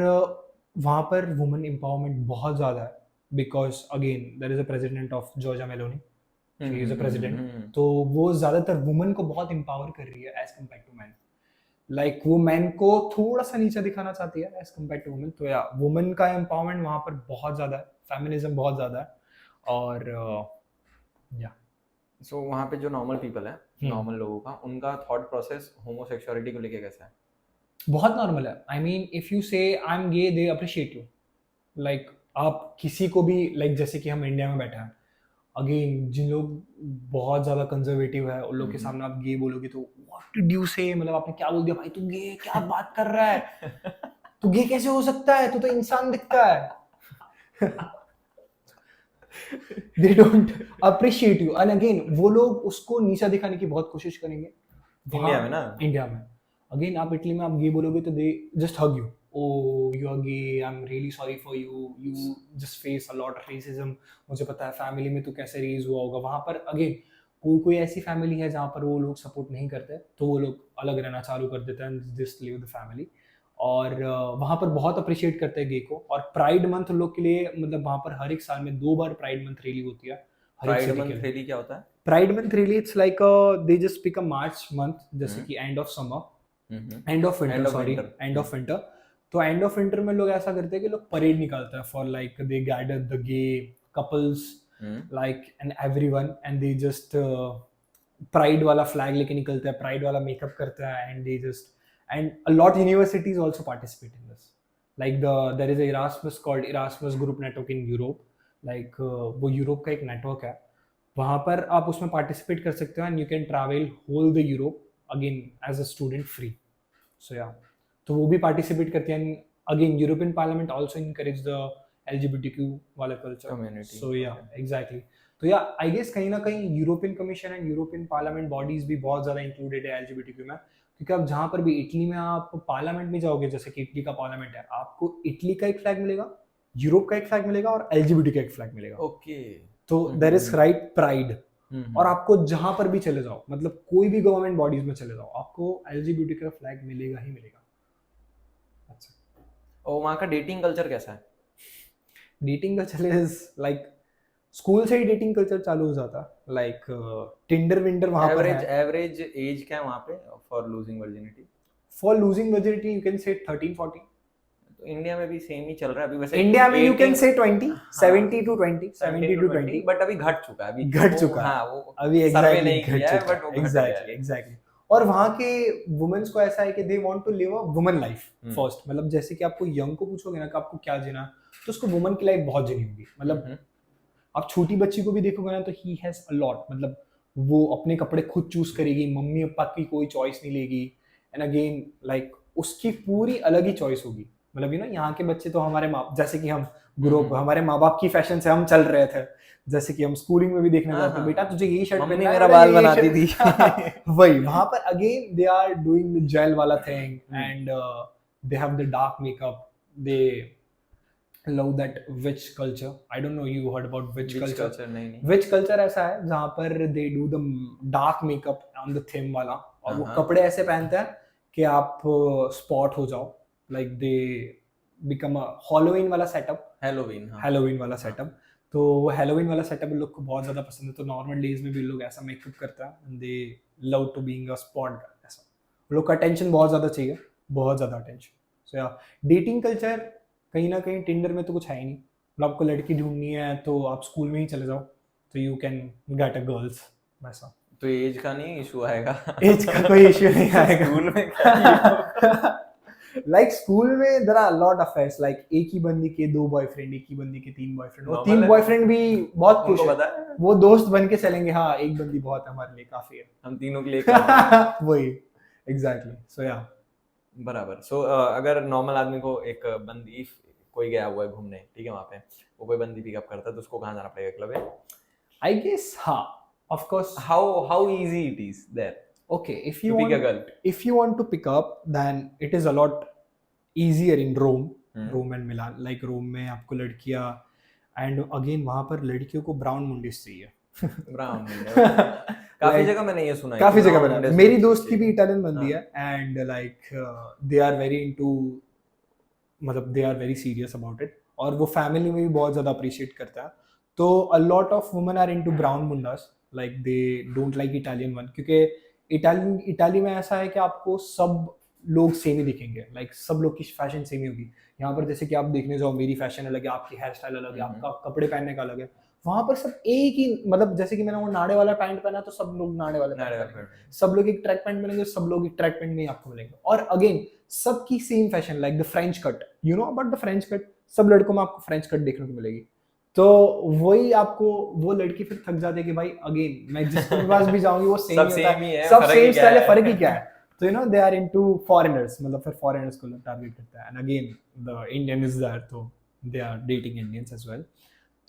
वहाँ पर वुमेन एम्पावरमेंट बहुत ज़्यादा है because again there is a president of Georgia Meloni, she is a president. तो वो ज़्यादातर वुमेन को बहुत एम्पावर कर रही है as compare to man. Like वो मैन को थोड़ा सा नीचे दिखाना चाहती है एज कम्पेयर टू वुमेन. तो या वुमेन का एम्पावरमेंट वहाँ पर बहुत ज़्यादा है, फेमिनिज्म बहुत ज़्यादा है. और या सो वहाँ पे जो नॉर्मल पीपल है, नॉर्मल लोगों का, उनका थॉट प्रोसेस होमोसेक्सुअलिटी को लेके कैसा है? बहुत नॉर्मल है. I mean if you say I am gay they appreciate you. Like आप किसी को भी लाइक जैसे कि हम इंडिया में बैठे हैं, अगेन जिन लोग बहुत ज़्यादा कंजर्वेटिव है उन लोग के सामने आप गे बोलोगे तो व्हाट डिड यू से, मतलब आपने क्या बोल दिया भाई, तू गे क्या बात कर रहा है, तू गे कैसे हो सकता है, तू तो इंसान दिखता है. They don't appreciate you. And again वो लोग उसको नीचा दिखाने की बहुत कोशिश करेंगे इंडिया में ना. इंडिया में अगेन आप इटली में आप गे बोलोगे तो they just hug you. Oh, you are gay. I'm really sorry for you. You just face a lot of racism. मुझे पता है फैमिली में तू कैसे रेज हुआ होगा. वहाँ पर अगेन कोई ऐसी फैमिली है जहाँ पर वो लोग सपोर्ट नहीं करते तो वो लोग अलग रहना चालू कर देते हैं, जस्ट लिव द फैमिली. और वहाँ पर बहुत अप्रिशिएट करते हैं गे को. और प्राइड मंथ उन लोग के लिए, मतलब वहाँ पर हर एक साल में 2 बार प्राइड मंथ रैली होती है. प्राइड मंथ रैली क्या होता है? Pride month rally it's like they just pick a march month, जैसे कि end of summer, end of winter, sorry end of winter. तो एंड ऑफ विंटर में लोग ऐसा करते हैं कि लोग परेड निकालते हैं for like they gather the gay couples like and everyone and they just pride वाला फ्लैग लेके निकलते हैं, प्राइड वाला मेकअप करते हैं and they just and a lot universities also participate in this. Like there is a Erasmus called Erasmus group network in Europe. Like वो Europe का एक नेटवर्क है, वहाँ पर आप उसमें पार्टिसिपेट कर सकते हो and you can travel whole the Europe again as a student free. So yeah तो वो भी पार्टिसिपेट करते हैं. Again European parliament also encourage the LGBTQ वाला culture community. So yeah exactly. तो या आई गेस कहीं ना कहीं European commission and European parliament bodies भी बहुत ज़्यादा इंक्लूडेड है LGBTQ में. क्योंकि आप जहाँ पर भी इटली में आप पार्लियामेंट में जाओगे, जैसे कि इटली का पार्लियामेंट है, आपको इटली का एक फ्लैग मिलेगा, यूरोप का एक फ्लैग मिलेगा और LGBT का एक फ्लैग मिलेगा. ओके. तो देयर इज राइट प्राइड. और आपको जहाँ पर भी चले जाओ, मतलब कोई भी गवर्नमेंट बॉडीज में चले जाओ, आपको LGBT का फ्लैग मिलेगा ही मिलेगा. और वहाँ का डेटिंग कल्चर कैसा है? Dating culture is like school से ही डेटिंग कल्चर चालू हो जाता है. लाइक टिंडर विंडर वहाँ पर है. एवरेज एज क्या है वहाँ पे for losing virginity? For losing virginity you can से 13-14. तो इंडिया में भी सेम ही चल रहा है अभी वैसे. इंडिया में यू कैन से 20, 70 to 20, बट अभी घट चुका है. हाँ, वो अभी एग्जैक्टली घट चुका है. एग्जैक्टली. और वहाँ के वुमेन्स को ऐसा है कि they want to live a woman life first. मतलब जैसे कि आपको यंग को पूछोगे ना कि आपको क्या जीना, तो उसको वुमन की लाइफ बहुत जीनी होगी. मतलब आप छोटी बच्ची को भी देखोगे ना तो ही हैज अ लॉट, मतलब वो अपने कपड़े खुद चूज करेगी, मम्मी पापा की कोई चॉइस नहीं लेगी. एंड अगेन लाइक उसकी पूरी अलग ही चॉइस होगी. मतलब यू नो यहाँ के बच्चे तो हमारे माँ, जैसे कि हम ग्रुप हमारे माँ बाप की फैशन से हम चल रहे थे, जैसे कि हम स्कूलिंग में भी देखने जाते हैं, बेटा तुझे यही शर्ट पहनना है, मेरा बाल बनाती थी. वही वहां पर again they are doing the gel वाला thing and they have the dark makeup. They love that witch culture. I don't know you heard about witch culture. नहीं. विच कल्चर ऐसा है जहाँ पर they do the dark makeup on the theme वाला, और वो कपड़े ऐसे पहनते हैं कि आप स्पॉट हो जाओ. Like they become a Halloween वाला सेटअप. हैलोवीन वाला सेटअप. तो वो हैलोवीन वाला सेटअप इन लोग को बहुत ज़्यादा पसंद है. तो नॉर्मल डेज में भी लोग ऐसा मेकअप करता है and they love to being a spot guy. ऐसा लोग का अटेंशन बहुत ज़्यादा चाहिए, बहुत ज़्यादा अटेंशन. सो या डेटिंग कल्चर कहीं ना कहीं टिंडर में तो कुछ है ही नहीं. मतलब आपको लड़की ढूंढनी है तो आप स्कूल में ही चले जाओ, तो you can get a girls. वैसा तो एज का नहीं इशू आएगा? एज का कोई इशू नहीं आएगा. स्कूल में लाइक स्कूल में there are lot of affairs. Like एक ही बंदी के 2 बॉयफ्रेंड, एक ही बंदी के 3 बॉयफ्रेंड. वो 3 बॉयफ्रेंड भी बहुत खुश है, वो दोस्त बन के चलेंगे. हाँ, एक बंदी बहुत है हमारे लिए, काफी है, हम तीनों के लिए. वही एग्जैक्टली. सो या बराबर. सो अगर नॉर्मल आदमी को एक बंदी, कोई गया हुआ है घूमने, ठीक है, वहाँ पे वो कोई बंदी पिकअप करता है तो उसको कहाँ जाना पड़ेगा? क्लब है आई गेस. हाँ, Of course. how easy it is there Okay, if to you pick a want, girl? if you want to pick up, then it is a lot easier in Rome, Hmm. Rome and Milan. Like Rome में आपको लड़कियां, and again वहाँ पर लड़कियों को brown मुंडिस चाहिए. Brown काफी Like, जगह मैंने ये सुना है काफी कि जगह brown मैंने, मुंडे मेरी से दोस्त की भी चाहिए। इटालियन बंदी हाँ। है, and like they are very into, मतलब they are very serious about it, और वो फैमिली में भी बहुत ज्यादा अप्रिशिएट करता है. तो a lot of women are into brown मुंडास, like they don't like Italian one, क्योंकि इटाली में ऐसा है कि आपको सब लोग सेम ही दिखेंगे, लाइक सब लोग की फैशन सेम ही होगी. यहाँ पर जैसे कि आप देखने जाओ, मेरी फैशन अलग है, आपकी हेयर स्टाइल अलग है, आपका कपड़े पहनने का अलग है. वहां पर सब एक ही, मतलब जैसे कि मैंने वो नाड़े वाला पैंट पहना तो सब लोग नाड़े वाला पैंट पहनेंगे, सब लोग एक ट्रैक पैंट पहनेंगे, सब लोग एक ट्रैक पैंट में ही आपको मिलेंगे. और अगेन सबकी same fashion, like the French cut, you know about the French cut, सब लड़कों में आपको फ्रेंच कट देखने को मिलेगी. तो वही आपको, वो लड़की फिर थक जाती है कि भाई अगेन मैं जिसके पास भी जाऊंगी वो सेम सब ही होता सेम ही है, है, सब फर्क ही सेम क्या स्टाइल है, है? फर्क ही क्या है. तो you know they are into foreigners, मतलब फिर फॉरेनर्स को टारगेट करता है. And again the Indian is there, तो they are dating Indians as well.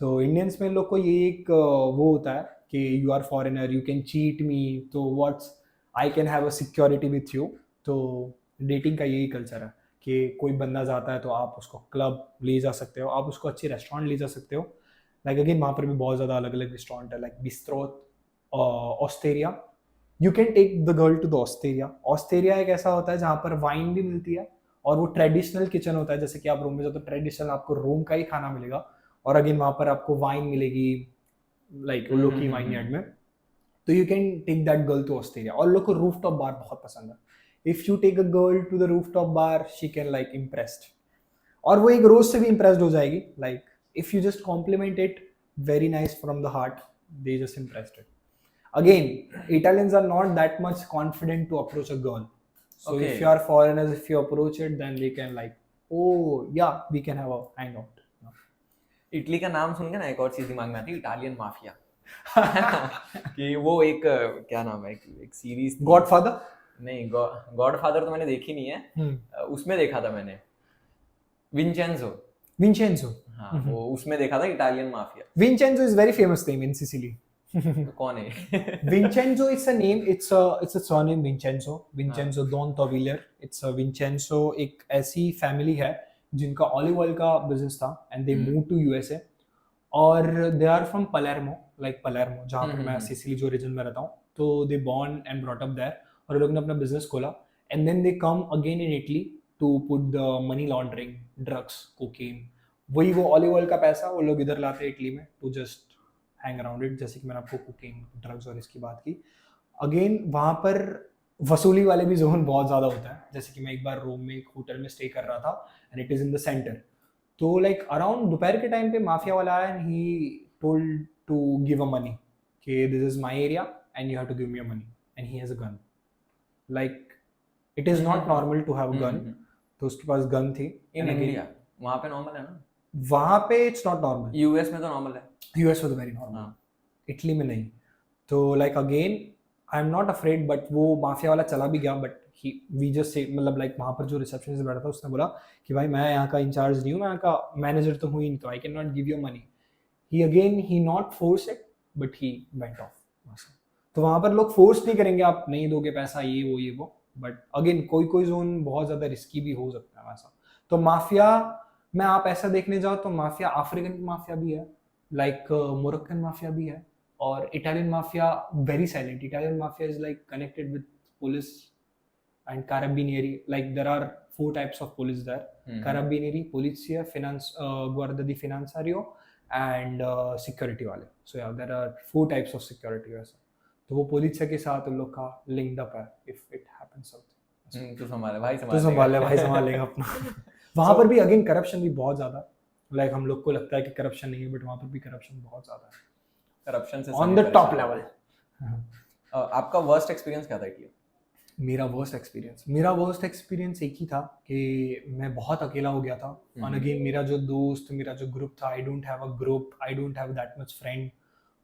तो इंडियंस में लोग को ये एक वो होता है कि you are foreigner, you can cheat me, तो what's, I can have a security with you. तो डेटिंग का यही कल्चर है कि कोई बंदा जाता है तो आप उसको क्लब ले जा सकते हो, आप उसको अच्छे रेस्टोरेंट ले जा सकते हो. लाइक अगेन वहाँ पर भी बहुत ज़्यादा अलग अलग रेस्टोरेंट है, like bistro, osteria. You can take the girl to the osteria. Osteria एक ऐसा होता है जहाँ पर वाइन भी मिलती है, और वो ट्रेडिशनल किचन होता है. जैसे कि आप रोम में जाओ तो ट्रेडिशनल आपको रोम का ही खाना मिलेगा, और अगेन वहाँ पर आपको वाइन मिलेगी, लाइक उन लोग की वाइन यार्ड में. तो you can take that girl to Australia. और लोग को रूफ टॉप बार बहुत पसंद है. If you take a girl to the roof top bar, she can like impressed, और वो एक रोज से भी इम्प्रेस्ड हो जाएगी. Like if you just compliment it very nice from the heart, they just impressed it. Again, Italians are not that much confident to approach a girl. So Okay. if you are foreigners, if you approach it, then they can like, oh yeah, we can have a hangout. Italy का नाम सुन के ना एक और चीज दिमाग में आती है, इटालियन माफिया. कि वो एक क्या नाम है, एक सीरीज थी. Godfather? नहीं, गॉडफादर तो मैंने देखी नहीं है. उसमें देखा था मैंने विंचेंजो. Vincenzo. हाँ, वो उसमें देखा था Italian mafia. Vincenzo is very famous name in Sicily. तो कौन है? Vincenzo is a name. It's a surname Vincenzo. Vincenzo Don Tovillier. It's a Vincenzo. एक ऐसी फैमिली है जिनका ऑलिव ऑयल का बिजनेस था, and they move to USA. और they are from Palermo, like Palermo जहाँ पर मैं सिसिली जो रीजन में रहता हूँ. तो they born and brought up there, और लोग ने अपना बिजनेस खोला. And then they come again in Italy to put the money laundering, drugs, cocaine, वही वो ऑलिव ऑयल का पैसा वो लोग इधर लाते हैं इटली में to just hang around it. जैसे कि मैंने आपको कुकिंग, ड्रग्स और इसकी बात की. अगेन वहाँ पर वसूली वाले भी जोन बहुत ज़्यादा होता है. जैसे कि मैं एक बार रोम में एक होटल में स्टे कर रहा था, and it is in the centre. तो लाइक अराउंड दोपहर के टाइम पे माफिया वाला आया, and he told to give a money कि this is my area and you have to give me a money, and he has a gun. Like it is not normal to have a gun. तो उसके पास gun थी. In India वहाँ पे normal है ना? वहाँ पे इट्स नॉट नॉर्मल. यूएस में तो नॉर्मल है. यूएस में तो वेरी नॉर्मल, इटली में नहीं. तो like again I am not afraid, but वो माफिया वाला चला भी गया. बट वी जस्ट से, मतलब लाइक वहाँ पर जो रिसेप्शनिस्ट बैठा था उसने बोला कि भाई मैं यहाँ का इंचार्ज नहीं हूँ, मैं यहाँ का मैनेजर तो हूँ ही नहीं, तो I can not give you money. He not force it, but he went of. तो वहाँ पर लोग फोर्स नहीं करेंगे, आप नहीं दोगे पैसा, ये वो. बट अगेन कोई जोन बहुत ज़्यादा रिस्की भी हो सकता है वैसा. तो माफिया में आप ऐसा देखने जाओ तो माफिया, अफ्रीकन माफिया भी है, लाइक मोरक्कन माफिया भी है, और Italian mafia very silent. Italian mafia is like connected with police and carabinieri. Like there are 4 types of police there. Carabinieri, polizia, guardia di finanziario, and security वाले. So yeah, there are 4 types of security वैसा. तो वो police के साथ उन लोग का linked up है. इफ इट हैपेंस समथिंग, तो संभाले भाई, तो संभाले भाई, संभालेगा अपना. वहाँ पर भी अगेन करप्शन भी बहुत ज्यादा. लाइक हम लोग को लगता है कि करप्शन नहीं है, बट वहाँ पर भी करप्शन बहुत ज्यादा है. करप्शन से ऑन द टॉप लेवल. आपका वर्स्ट एक्सपीरियंस क्या था इटली? मेरा वर्स्ट एक्सपीरियंस एक ही था कि मैं बहुत अकेला हो गया था. और अगेन मेरा जो दोस्त, मेरा जो ग्रुप था, आई don't have a group, I don't have that much friend.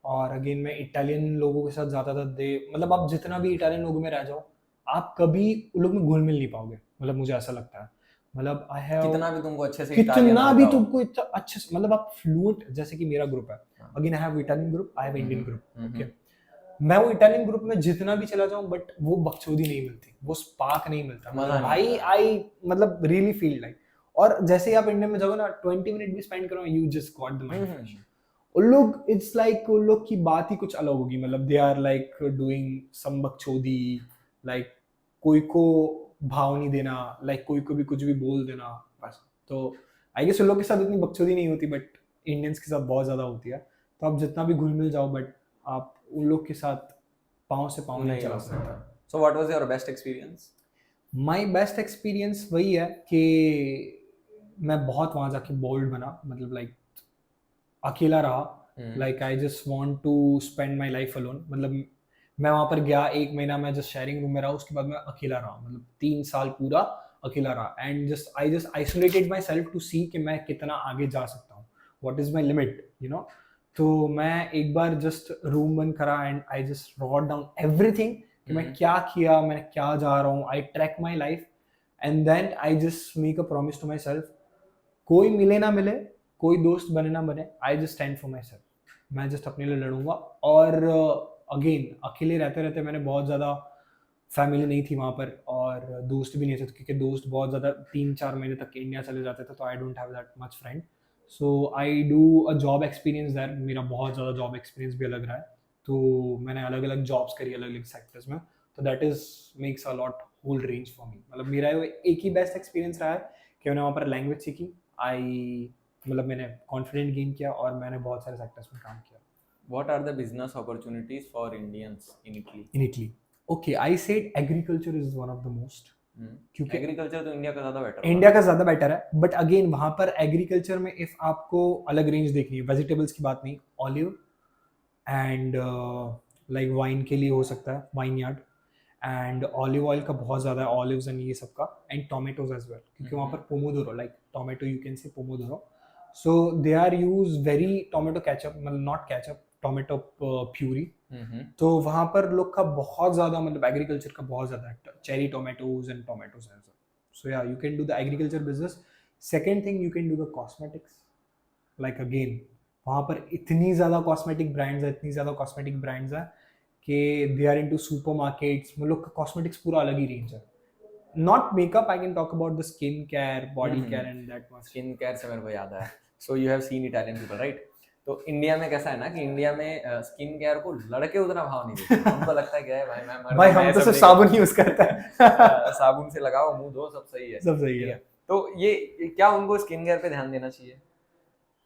और अगेन मैं इटालियन लोगों के साथ जाता था. मतलब आप जितना भी इटालियन लोगों में रह जाओ, आप कभी उन लोग में घुल मिल नहीं पाओगे. मतलब मुझे ऐसा लगता है. मतलब आई हैव, कितना भी तुमको अच्छे से कितना भी तुमको इतना अच्छे से, मतलब आप फ्लुएंट, जैसे कि मेरा ग्रुप है. Again I have Italian group, I have Indian group. Okay, मैं वो इटालियन ग्रुप में जितना भी चला जाऊं बट वो बकचोदी नहीं मिलती, वो स्पार्क नहीं मिलता। मजा नहीं भाई आता। आई मतलब रियली फील लाइक, और जैसे ही आप इंडिया में जाओगे ना 20 मिनट भी स्पेंड करो, you just got the mind fresh. उन लोग इट्स लाइक उन लोग की बात ही कुछ अलग होगी, मतलब they are like doing some बकचोदी, लाइक कोई को भाव नहीं देना, लाइक कोई को भी कुछ भी बोल देना बस। तो आई गेस उन लोग के साथ इतनी बकचोदी नहीं होती बट इंडियंस के साथ बहुत ज्यादा होती है। तो आप जितना भी घुल मिल जाओ बट आप उन लोग के साथ पाँव से पाँव नहीं चला सकता। So what was your best experience? My best experience वही है कि मैं बहुत वहाँ जाके बोल्ड बना, मतलब लाइक अकेला रहा, like I just want to spend my life alone. मतलब मैं वहाँ पर गया, 1 महीना मैं जस्ट शेयरिंग रूम में रहा, उसके बाद मैं अकेला रहा, मतलब 3 साल पूरा अकेला रहा। And just isolated myself to see कि मैं कितना आगे जा सकता हूँ, what is my limit, you know. तो मैं एक बार जस्ट रूम बंद करा and I just wrote down everything कि मैं क्या किया, मैं क्या जा रहा हूँ, I track my life and then I just make a promise to myself, कोई मिले ना मिले, कोई दोस्त बने ना बने, I just stand for my self, मैं जस्ट अपने लिए लड़ूंगा। और अगेन अकेले रहते रहते मैंने बहुत ज़्यादा, फैमिली नहीं थी वहाँ पर और दोस्त भी नहीं थे क्योंकि दोस्त बहुत ज़्यादा 3-4 महीने तक इंडिया चले जाते थे, तो आई don't have that much friend. So I do a job experience that, मेरा बहुत ज़्यादा जॉब एक्सपीरियंस भी अलग रहा है। तो मैंने अलग अलग जॉब्स करी अलग अलग सेक्टर्स में, तो that is makes a lot whole range for me. मतलब मेरा एक ही बेस्ट एक्सपीरियंस रहा है कि मैंने वहाँ पर लैंग्वेज सीखी, मतलब मैंने कॉन्फिडेंट गेन किया और मैंने बहुत सारे सेक्टर्स में काम किया। What are the business opportunities for Indians in Italy? In Italy, okay, I said agriculture is one of the most, क्योंकि एग्रीकल्चर तो इंडिया का ज्यादा बेटर इंडिया का ज़्यादा बेटर है, बट अगेन वहाँ पर एग्रीकल्चर में इफ़ आपको अलग रेंज देखनी है, वेजिटेबल्स की बात नहीं, ऑलिव एंड लाइक वाइन के लिए हो सकता है wine yard, and olive oil का बहुत ज़्यादा है, ऑलिव्स एंड ये सब का, एंड टोमेटोज एज वेल, क्योंकि वहाँ पर पोमोडोरो, like tomato you can say पोमोडोरो, so they are use very tomato ketchup, मतलब नॉट केचप, टोमेटो प्यूरी। तो वहाँ पर लोग का बहुत ज़्यादा, मतलब एग्रीकल्चर का बहुत ज़्यादा है, cherry tomatoes and tomatoes as well. So yeah, you can do the agriculture business. Second thing, you can do the cosmetics. Like again, वहाँ पर इतनी ज़्यादा कॉस्मेटिक ब्रांड्स है, इतनी ज़्यादा कॉस्मेटिक ब्रांड्स है कि दे आर इनटू सुपरमार्केट्स, मतलब कॉस्मेटिक्स पूरा अलग ही रेंज है। Not makeup, I can talk about the skin care, body care and that much. Skin care से मेरे को याद आया, so you have seen Italian people right? तो इंडिया में कैसा है ना कि इंडिया में स्किन केयर को लड़के उतना भाव नहीं देते, उनको लगता है क्या है भाई, मैं भाई हम तो सिर्फ साबुन यूज करते हैं साबुन से लगाओ, मुंह धो, सब सही है, सब सही है। तो ये क्या उनको स्किन केयर पे ध्यान देना चाहिए?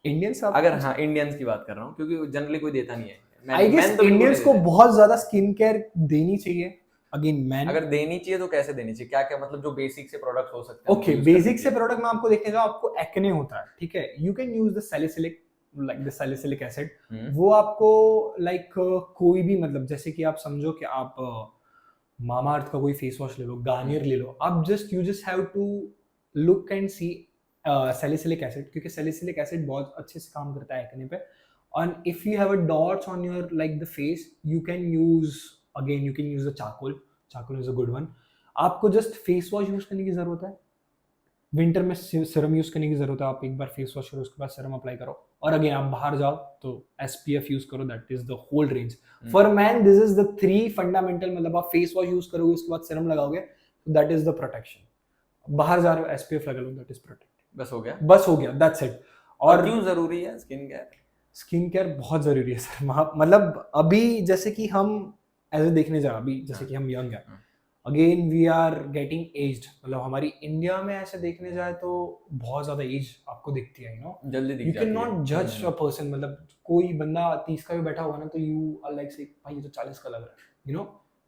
इंडियंस, अगर हाँ इंडियंस की बात कर रहा हूँ, क्योंकि जनरली कोई देता नहीं है। आई गेस इंडियंस को बहुत ज्यादा स्किन केयर देनी चाहिए। अगेन मैन, अगर देनी चाहिए तो कैसे देनी चाहिए, क्या क्या मतलब जो बेसिक से प्रोडक्ट हो सकते हैं? ओके, बेसिक से प्रोडक्ट में आपको देखने जाओ, आपको एक्ने होता है, ठीक है, you can use the salicylic, like the salicylic acid, वो आपको लाइक कोई भी, मतलब जैसे कि आप समझो कि आप मामा अर्थ का कोई फेस वॉश ले लो, गार्नियर ले लो, आप you just have to look and see salicylic acid, क्योंकि सैलिसिलिक एसिड बहुत अच्छे से काम करता है एक्ने पे। और if you have a dots on your like the face, you can use the charcoal is a good one. आपको जस्ट फेस वॉश यूज करने की जरूरत है, विंटर में सीरम यूज करने की जरूरत है, आप एक बार फेस वॉश करो उसके बाद सीरम अप्लाई करो, और अगेन आप बाहर जाओ तो SPF यूज करो, that is the whole range. For man this is the 3 fundamental, मतलब आप फेस वॉश यूज करोगे उसके बाद सीरम लगाओगे, दैट इज द प्रोटेक्शन। बाहर जा रहे हो SPF लगा लो, दैट इज प्रोटेक्ट, बस हो गया, दैट्स इट। और क्यों जरूरी है स्किन केयर? स्किन केयर बहुत जरूरी है सर, मतलब अभी जैसे कि हम ऐसे देखने जा, अभी जैसे कि हम यंग है, again we are getting aged, मतलब हमारी इंडिया में ऐसे देखने जाए तो बहुत ज्यादा एज आपको दिखती है, यू नो, जल्दी दिख यू जाती कैन है। नॉट जज अ पर्सन, मतलब कोई बंदा 30 का भी बैठा होगा ना तो यू आर लाइक से भाई ये तो 40 का लग रहा है, you no,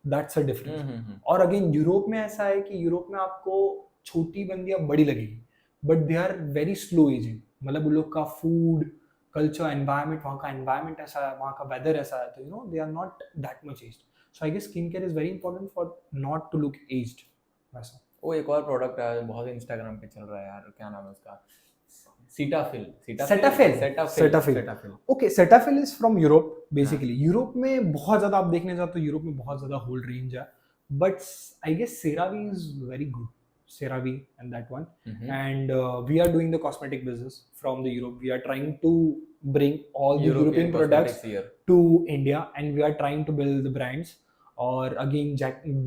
that's a difference. और अगेन यूरोप में ऐसा है कि यूरोप में आपको छोटी बंदियां बड़ी लगेगी, but they are very slow aging, मतलब उन लोग का फूड कल्चर एनवायरनमेंट, वहाँ का एनवायरनमेंट ऐसा है, वहाँ का वेदर ऐसा है, तो you know they are not that much aged. So I guess skincare is very important for not to look aged. वैसा। वो एक और प्रोडक्ट है बहुत इंस्टाग्राम पे चल रहा है यार, क्या नाम है उसका? Cetaphil। Okay, Cetaphil is from Europe basically. Europe में बहुत ज़्यादा आप देखने जाओ तो यूरोप में बहुत ज़्यादा होल रेंज है, but I guess CeraVe is very good. CeraVe and that one. Mhm. And we are doing the cosmetic business from the Europe. We are trying to bring all the European products cosmetics here. to India and we are trying to build the brands. और again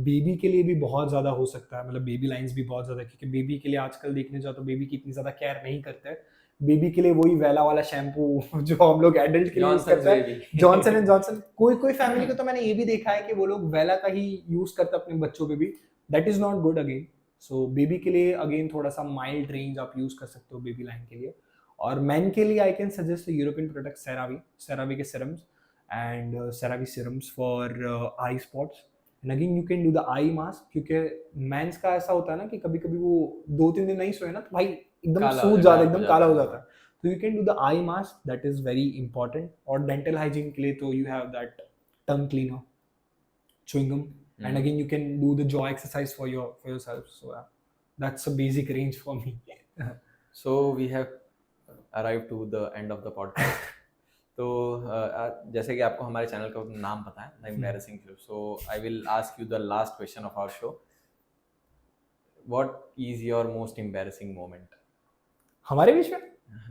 baby के लिए भी बहुत ज़्यादा हो सकता है, मतलब बेबी लाइंस भी बहुत ज़्यादा, क्योंकि बेबी के लिए आजकल देखने जाओ तो बेबी की इतनी ज़्यादा केयर नहीं करते। बेबी के लिए वही वेला वाला शैम्पू जो हम लोग एडल्ट के लिए यूज Johnson's करते हैं, baby. Johnson and Johnson. कोई फैमिली को तो मैंने ये भी देखा है कि वो लोग वेला का ही यूज करते हैं अपने बच्चों पे भी। That is not good again. So baby के लिए अगेन थोड़ा सा माइल्ड रेंज आप यूज कर सकते हो बेबी लाइन के लिए। और मैन के लिए I can suggest European product CeraVe के serums and CeraVe serums for I spots. And again you can do the eye mask, क्योंकि मेंस का ऐसा होता है ना कि कभी कभी वो 2-3 दिन नहीं सोए ना तो भाई एकदम काला सूज हो जाता है, जाता है, एकदम काला हो जाता है। तो you can do the eye mask, that is very important. और डेंटल हाइजीन के लिए तो you have that tongue cleaner, chewing gum, and again you can do the jaw exercise for yourself. So yeah, that's a basic range for me. So we have arrived to the end of the podcast. तो जैसे कि आपको हमारे channel का नाम पता है, the embarrassing show, so I will ask you the last question of our show. What is your most embarrassing moment? हमारे बीच में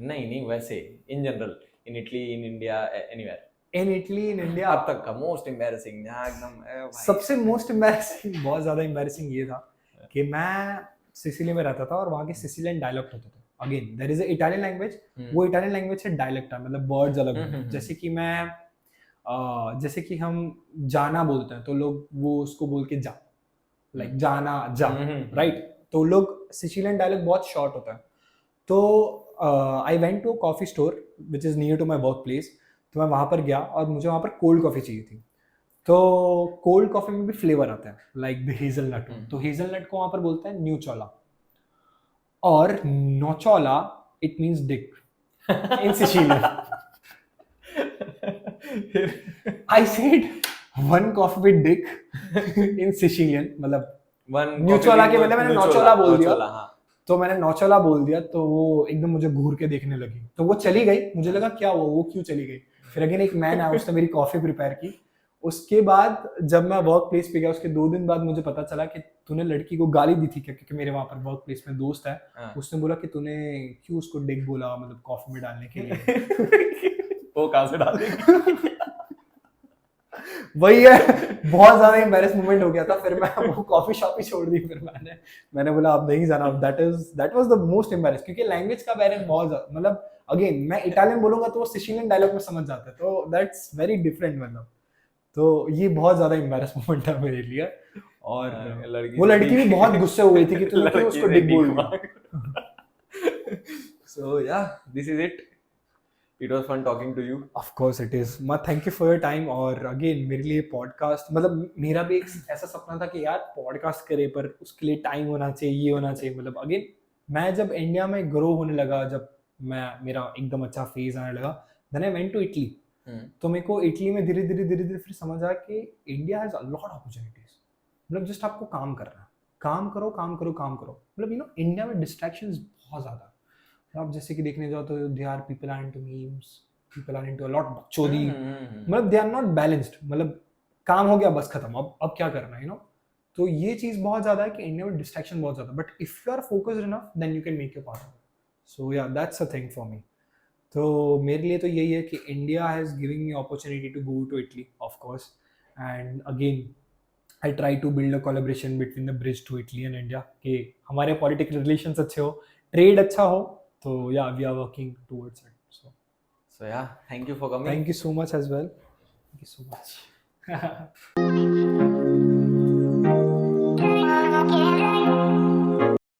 नहीं वैसे in general, in Italy, in India, anywhere. In Italy, in India अब तक का most embarrassing, जहाँ एकदम भाई। सबसे मोस्ट एम्बैरेसिंग, बहुत ज्यादा एम्बैरेसिंग ये था कि मैं सिसिली में रहता था और वहाँ के सिसिलियन डायलेक्ट होते थे। Again there is a Italian language, वो इटालियन लैंग्वेज से डायलेक्ट है, मतलब वर्ड्स अलग होते हैं। जैसे कि जैसे कि हम जाना बोलते हैं तो लोग वो उसको बोल के जा, लाइक जाना जा, राइट। तो लोग सिसिलियन डायलेक्ट बहुत शॉर्ट होता है। तो I went to coffee store which is near to my work place. तो मैं वहाँ पर गया और मुझे वहाँ पर कोल्ड कॉफ़ी चाहिए थी। तो कोल्ड कॉफ़ी में भी फ्लेवर आता है, लाइक द हेज़लनट। तो हेज़लनट को वहाँ पर बोलते हैं न्यूचोला, और नोचोला it means dick in Sicilian. I said one coffee with dick in Sicilian, मतलब न्यूचोला के बदले मैंने नोचोला बोल दिया। तो मैंने नोचोला बोल दिया तो वो एकदम मुझे घूर के देखने लगी, तो वो चली गई। मुझे लगा क्या हुआ, वो क्यों चली गई। फिर अगेन एक मैन आया, उसने मेरी कॉफी प्रिपेयर की। उसके बाद जब मैं वर्क प्लेस पे गया, उसके 2 दिन बाद मुझे पता चला कि तूने लड़की को गाली दी थी क्या, क्योंकि मेरे वहाँ पर वर्क प्लेस में दोस्त है। उसने बोला कि तूने क्यों उसको डिक बोला, मतलब कॉफी में डालने के लिए। वो कहाँ से डालेगी? वही है, बहुत ज्यादा एम्बैरेस मोमेंट हो गया था। फिर मैं वो कॉफी शॉप ही छोड़ दी। फिर मैंने बोला अब नहीं जाना। That was the most embarrass, क्योंकि लैंग्वेज का बैरियर बहुत ज्यादा, मतलब अगेन मैं इटालियन बोलूंगा तो वो सिचिलियन डायलॉग में समझ जाता है, तो दैट्स वेरी डिफरेंट, मतलब। तो ये बहुत ज्यादा एम्बैरेस मोमेंट था मेरे लिए। और वो लड़की भी बहुत गुस्से हो गई थी कि तूने क्यों उसको डिक बोल दिया। So yeah, this is it. It was fun talking to you. Of course it is. Thank you for your time. और अगेन मेरे लिए पॉडकास्ट, मतलब मेरा भी एक ऐसा सपना था कि यार पॉडकास्ट करे, पर उसके लिए टाइम होना चाहिए, ये होना चाहिए। मतलब अगेन मैं जब इंडिया में ग्रो होने लगा, जब मेरा एकदम अच्छा फेज आने लगा, then I went to Italy. तो मेरे को इटली में धीरे धीरे फिर समझ आया कि India has a lot opportunities. मतलब जस्ट आपको काम करना है, काम करो। मतलब इंडिया में डिस्ट्रैक्शंस बहुत ज़्यादा। आप जैसे कि देखने जाओ तो they are people are into memes, people are into a lot बकचोदी, मतलब दे आर नॉट बैलेंस्ड। मतलब काम हो गया बस खत्म, अब क्या करना है, तो ये चीज़ बहुत ज़्यादा है कि इंडिया में डिस्ट्रैक्शन बहुत ज़्यादा। But if you are focused enough then you can make your part. So yeah that's a thing for me. तो मेरे लिए तो यही है कि India has giving me opportunity to go to Italy, of course. And again I try to build a collaboration between the bridge to Italy and India, कि हमारे political relations अच्छे हो, ट्रेड अच्छा हो। So yeah, we are working towards it. So yeah, thank you for coming. Thank you so much as well. Thank you so much.